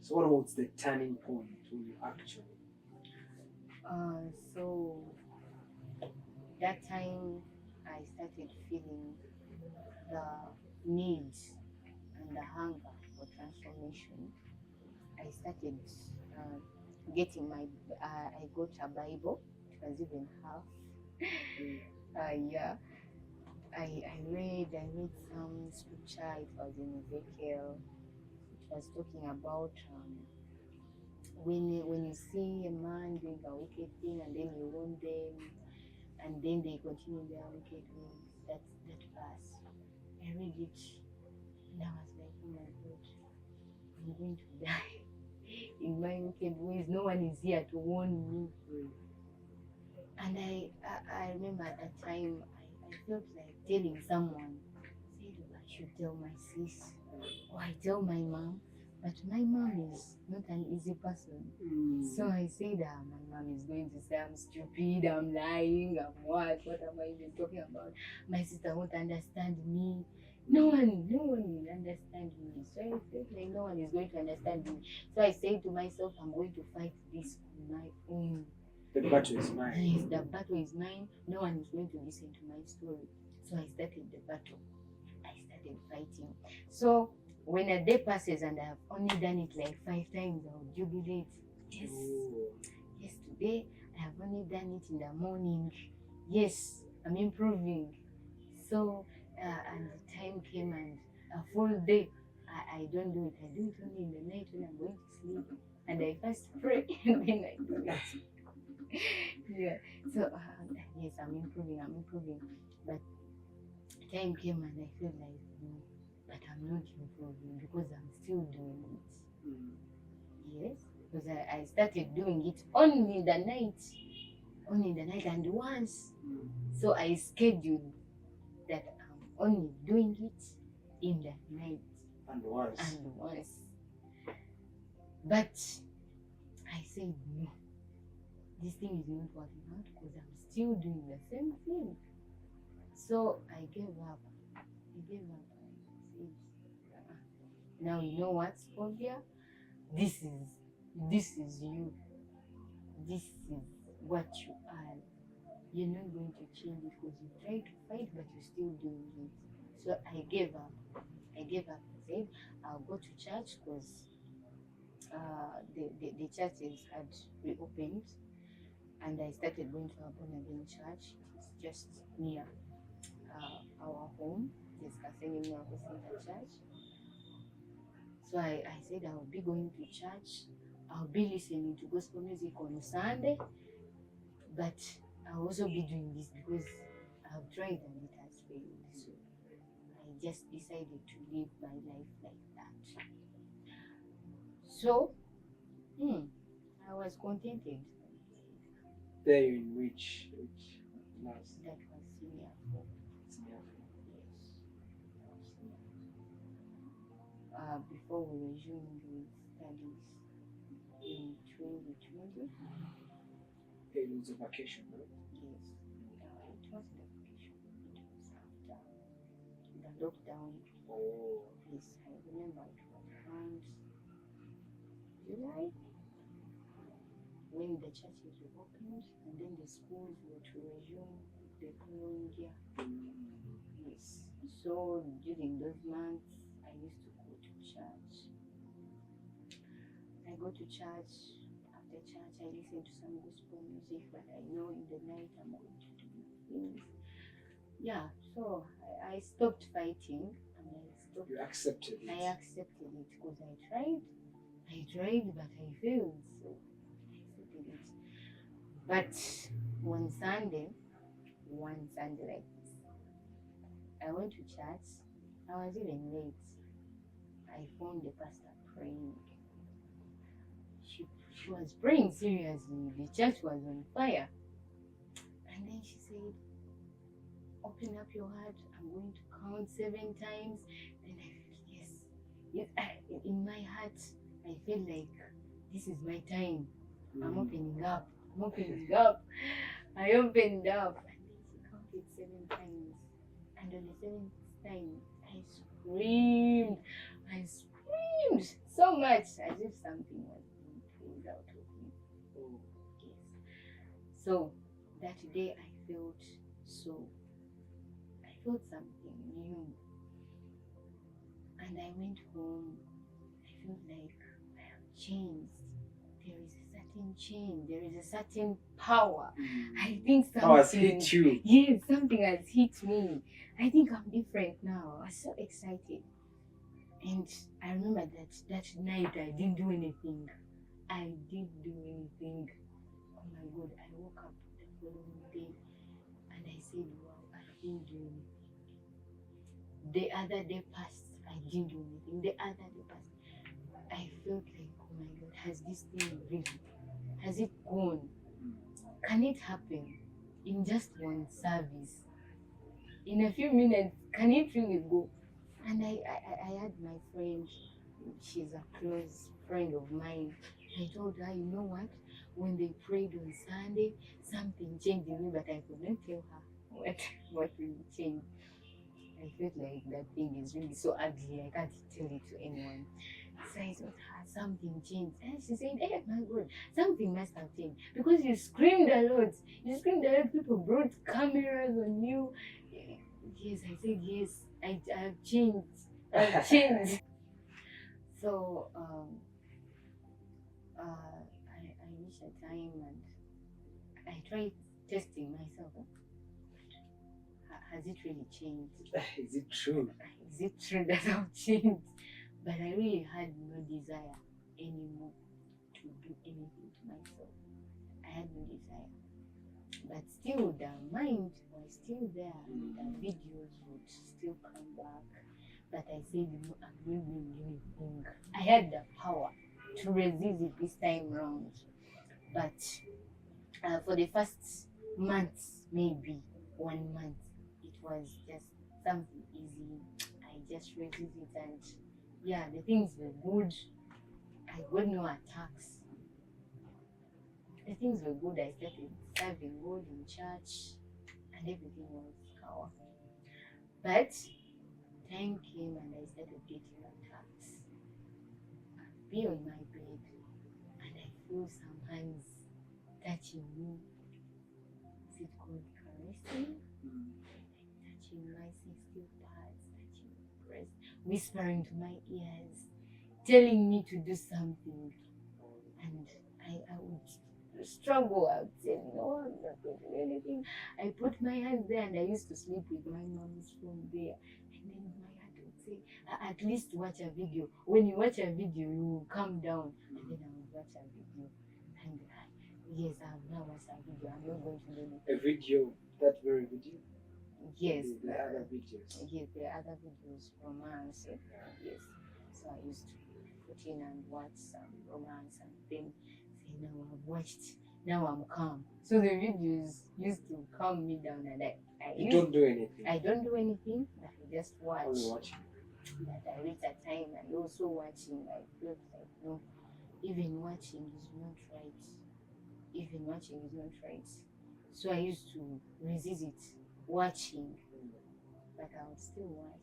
So what was the turning point when you actually? So that time I started feeling the need and the hunger for transformation. I started getting I got a Bible. It was even half. Yeah. I read some scripture. It was in Ezekiel. It was talking about when you see a man doing a wicked thing and then you warn them and then they continue their wicked ways. That's that verse. I read it and I was like, oh my God, I'm going to die in my wicked ways. No one is here to warn me. And I remember at that time I felt like telling someone. I said, oh, I should tell my sis or I tell my mom. But my mom is not an easy person. So I said, my mom is going to say I'm stupid, I'm lying, I'm what am I even talking about? My sister won't understand me. No one will understand me. So I felt like no one is going to understand me. So I said to myself, I'm going to fight this on my own. The battle is mine. Yes, the battle is mine. No one is going to listen to my story. So I started the battle. I started fighting. So when a day passes and I have only done it like 5 times, I'll jubilate. Yes. Yes, today I have only done it in the morning. Yes, I'm improving. So, and the time came and a full day, I don't do it. I do it only in the night when I'm going to sleep. And I first pray and then I do it. Yeah. So, yes, I'm improving. But time came and I feel like, no, but I'm not improving because I'm still doing it. Yes, because I started doing it only in the night and once. So I scheduled that I'm only doing it in the night And once. But I said no, this thing is not working out because I'm still doing the same thing. So I gave up. I said, Now you know what, Sylvia? This is you. This is what you are. You're not going to change it because you try to fight, but you're still doing it. So I gave up. I gave up. I said, I'll go to church because the churches had reopened, and I started going to a born again church. It's just near our home. There's Kasenyi Center Church. So I said I'll be going to church. I'll be listening to gospel music on Sunday, but I'll also be doing this because I've tried and it has failed. So I just decided to live my life like that. So I was contented. There in which class? That was senior 4. Senior Yes. Before we resumed with studies in 2020. it was a vacation, right? Yes. It was the vacation. It was after the lockdown. Oh. Yes, I remember it was around July when the churches reopened and then the schools were to resume the following year. Yes. So during those months, I used to go to church. I go to church. After church, I listen to some gospel music, but I know in the night I'm going to do things. Yeah. So I stopped fighting and I stopped. You accepted it. I accepted it because I tried, but I failed. So I accepted it. But one Sunday like this, I went to church. I was even late. I found the pastor praying. She was praying seriously. The church was on fire. And then she said, open up your heart. I'm going to count 7 times. Then I felt, yes. In my heart, I felt like this is my time. I'm opening up. I opened up. And then she counted 7 times. And on the 7th time, I screamed so much as if something was being pulled out of me. Oh. Yes. So that day I felt something new. And I went home. I felt like I have changed. There is a certain change. There is a certain power. I think something. Power has hit you. Yes, something has hit me. I think I'm different now. I was so excited. And I remember that night I didn't do anything. Oh my God, I woke up the following day and I said, wow, I didn't do anything. The other day passed, I didn't do anything. The other day passed. I felt like, oh my God, has this thing has it gone? Can it happen in just one service? In a few minutes, can it really go? And I had my friend, she's a close friend of mine. I told her, you know what? When they prayed on Sunday, something changed in me, but I could not tell her what really changed. I felt like that thing is really so ugly, I can't tell it to anyone. So I told her something changed. And she said, hey, my God, something must have changed. Because you screamed a lot. People brought cameras on you. Yes, I said, yes, I have changed. I've changed. So I reached a time and I tried testing myself. Has it really changed? Is it true? Is it true that I've changed? But I really had no desire anymore to do anything to myself. I had no desire. But still, the mind was still there. The videos would still come back. But I said, no, I'm not doing anything. I had the power to resist it this time round. But for the first months, maybe 1 month, it was just something easy. I just resisted it, and yeah, the things were good. I got no attacks. The things were good. I started serving God in church, and everything was power. But time came and I started getting attacks. be on my bed and I feel some hands touching me. Is it called caressing? Touching my sensitive parts, touching my breast, whispering to my ears, telling me to do something. And I would struggle. I would say, no, I'm not going to do anything. I put my hands there and I used to sleep with my mom's phone there. And then my aunt would say, at least watch a video. When you watch a video, you will calm down. And then I would watch a video. And yes, I have now watched a video. I'm not going to do anything. A video, that very video? Yes. The other videos? Yes, there are other videos, romance. Yes. So I used to put in and watch some romance and then say, now I've watched, now I'm calm. So the videos used to calm me down and you don't do anything? I don't do anything, but I just watch. Only watching. But I reach a time and also watching, I felt like, no, even watching is not right. Even watching is not right. So I used to resist it, watching, but I would still watch.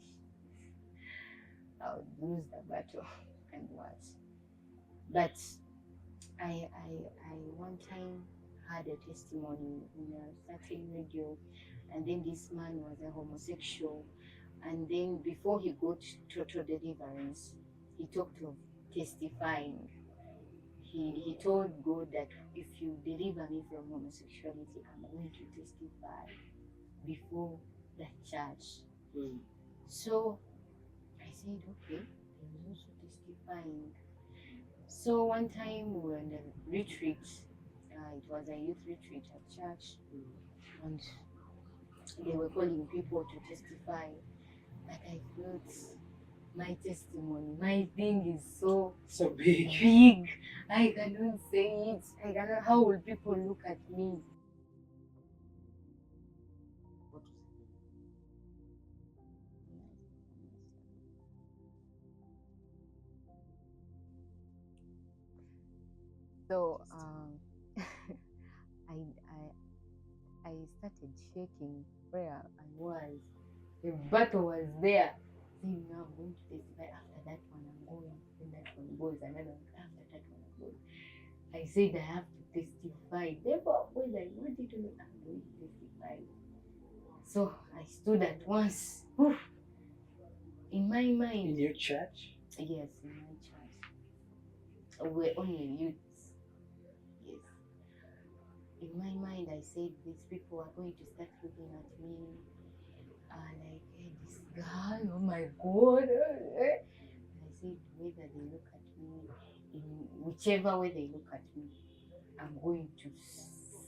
I would lose the battle and watch. But I one time had a testimony in a certain radio, and then this man was a homosexual, and then before he got total deliverance, he talked of testifying. He told God that if you deliver me from homosexuality, I'm going to testify before the church. So I said, okay, he was also testifying. So one time we were on a retreat, it was a youth retreat at church, and they were calling people to testify. But I felt my testimony, my thing is so big. I cannot say it. I cannot. How will people look at me? So I started shaking where I was. The battle was there. Saying, now I'm going to testify. After that one, I'm going. Then that one goes. Another one. After that one, I'm going. I said I have to testify. Therefore, whether I want it or not, I'm going to testify. So I stood at once. Oof. In my mind. In your church? Yes, in my church. We're only youths. Yes. In my mind, I said these people are going to start looking at me like, hey, this guy, oh my God. And I said, whether they look at me, in whichever way they look at me, I'm going to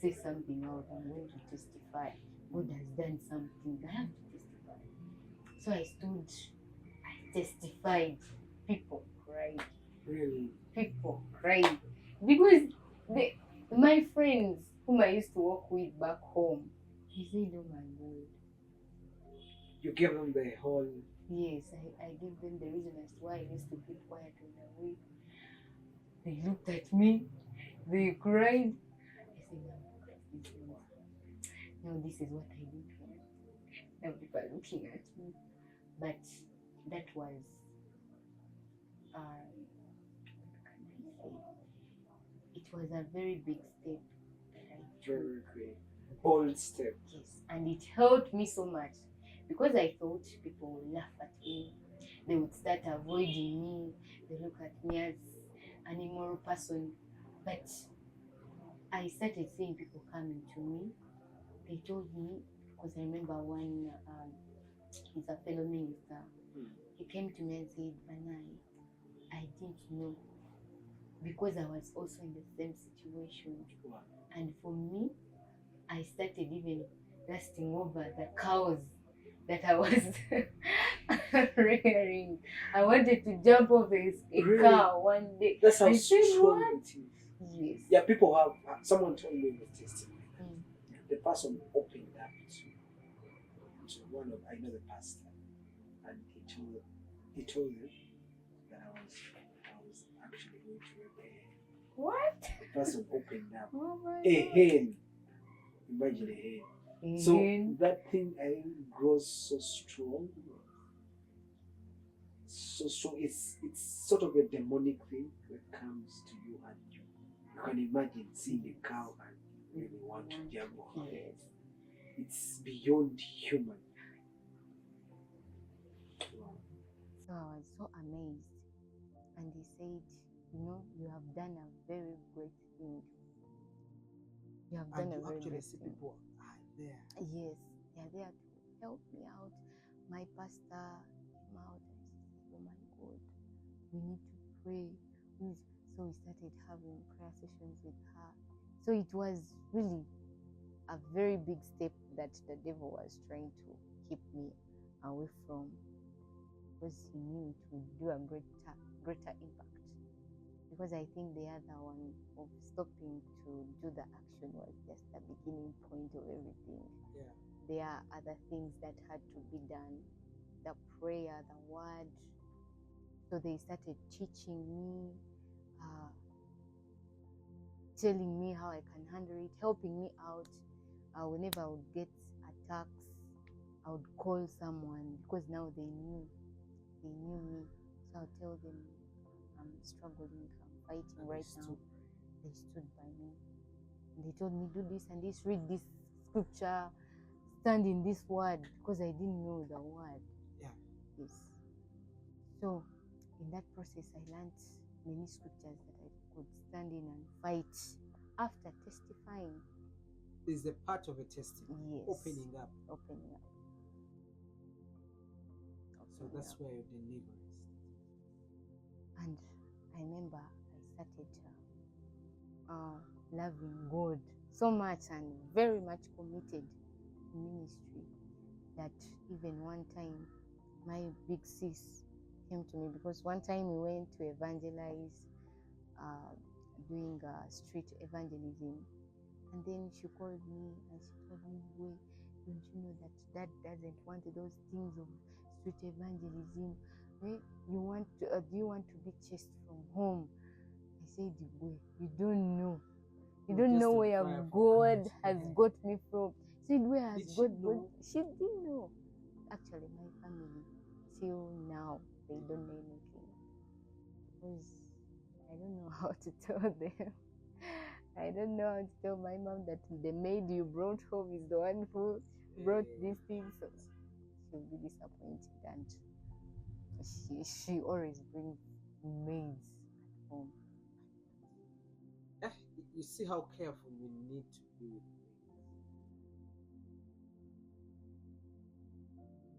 say something out. I'm going to testify. God has done something. I have to testify. So I stood, I testified. People cried. Really? People cried. Because my friends whom I used to work with back home, he said, oh my God. You gave them the whole... Yes, I gave them the reason as to why I used to keep quiet on the way. They looked at me, they cried. I said, no, this is what I did. Now people are looking at me. But that was, it was a very big step. Very great. Bold step. Yes, and it helped me so much because I thought people would laugh at me. They would start avoiding me. They look at me as an immoral person. But I started seeing people coming to me. They told me, because I remember one, he's a fellow minister. He came to me and said, Banai, I didn't know, because I was also in the same situation. And for me, I started even lusting over the cows that I was rearing. I wanted to jump off a cow one day. That's how strong it is. Yes. Yeah, people have, someone told me the testimony. The person opened up to one of, I know the pastor, and he told him that I was actually going to rape a hen. What? The person opened up. Oh my a God. hen. Imagine a hen. So that thing, I think, grows so strong. So it's sort of a demonic thing that comes to you, and you can imagine seeing a cow and you really want to jump on it. Yes. It's beyond human. Wow. So I was so amazed. And he said, you know, you have done a very great thing. You have done And a you very actually great see thing. people are there. Yes, they are there to help me out. My pastor came out and she said, oh my God, we need to pray. So we started having prayer sessions with her. So it was really a very big step that the devil was trying to keep me away from, because he knew it would do a greater impact. Because I think the other one of stopping to do the action was just the beginning point of everything. Yeah. There are other things that had to be done, the prayer, the word. So they started teaching me, telling me how I can handle it, helping me out. Whenever I would get attacks, I would call someone, because now they knew me. So I'll tell them I'm struggling, I'm fighting And right they now. stood. They stood by me. And they told me, do this and this, read this scripture, stand in this word, because I didn't know the word. Yeah. Yes. So in that process, I learned many scriptures that I could stand in and fight after testifying. Is a part of a testimony. Yes. Opening up. Opening up. So Opening that's up. where your deliverance. And I remember I started loving God so much and very much committed to ministry, that even one time my big sis came to me, because one time we went to evangelize, doing street evangelism, and then she called me and she told me, "Boy, don't you know that Dad doesn't want those things of street evangelism? Do you want to be chased from home?" I said, "Boy, you don't know. You don't know where God has got me from." She said, "Where has God got?" She didn't know. Actually, my family, till now, they don't know anything, because I don't know how to tell them. I don't know how to tell my mom that the maid you brought home is the one who brought these things. So she'll be disappointed, and she always brings maids at home. You see how careful we need to be with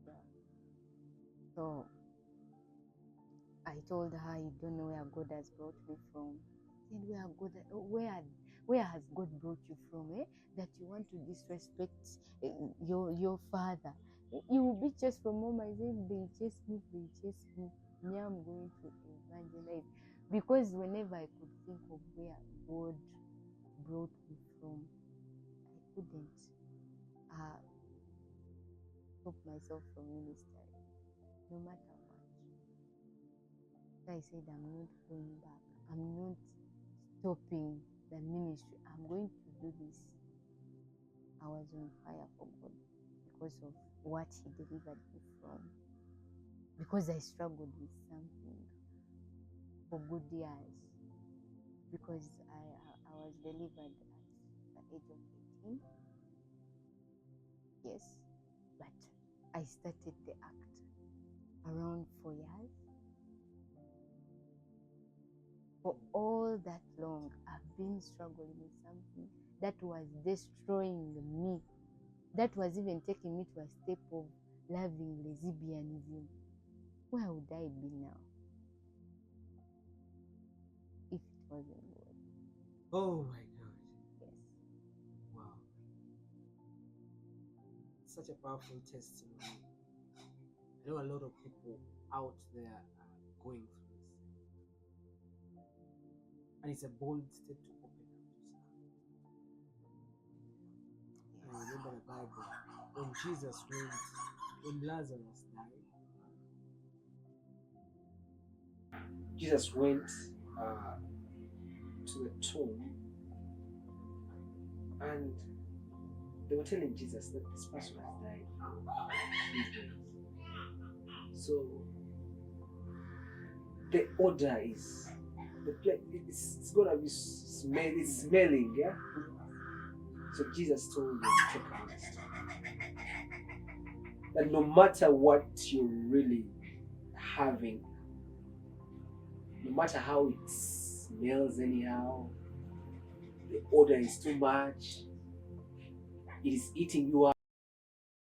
things. So I told her, "You don't know where God has brought me from." She said, where has God brought you from? That you want to disrespect your father? You will be chased from home. I said, they chase me. Me, I'm going to evangelize. Because whenever I could think of where God brought me from, I couldn't stop myself from ministering, no matter what. So I said, I'm not going back. I'm not stopping the ministry. I'm going to do this. I was on fire for God because of what He delivered me from. Because I struggled with something for good years. Because I was delivered at the age of 18. Yes. But I started the act around 4 years. For all that long, I've been struggling with something that was destroying me. That was even taking me to a step of loving lesbianism. Where would I be now if it wasn't God? Oh my God. Yes. Wow. Such a powerful testimony. I know a lot of people out there are going through this. And it's a bold step to open up to someone. And I remember the Bible, when Jesus went, when Lazarus died, Jesus went to the tomb, and they were telling Jesus that this person has died. So the odor is it's gonna be it's smelling, yeah. So Jesus told them, take a rest. That no matter what you're really having, no matter how it smells anyhow, the odor is too much, it is eating you up.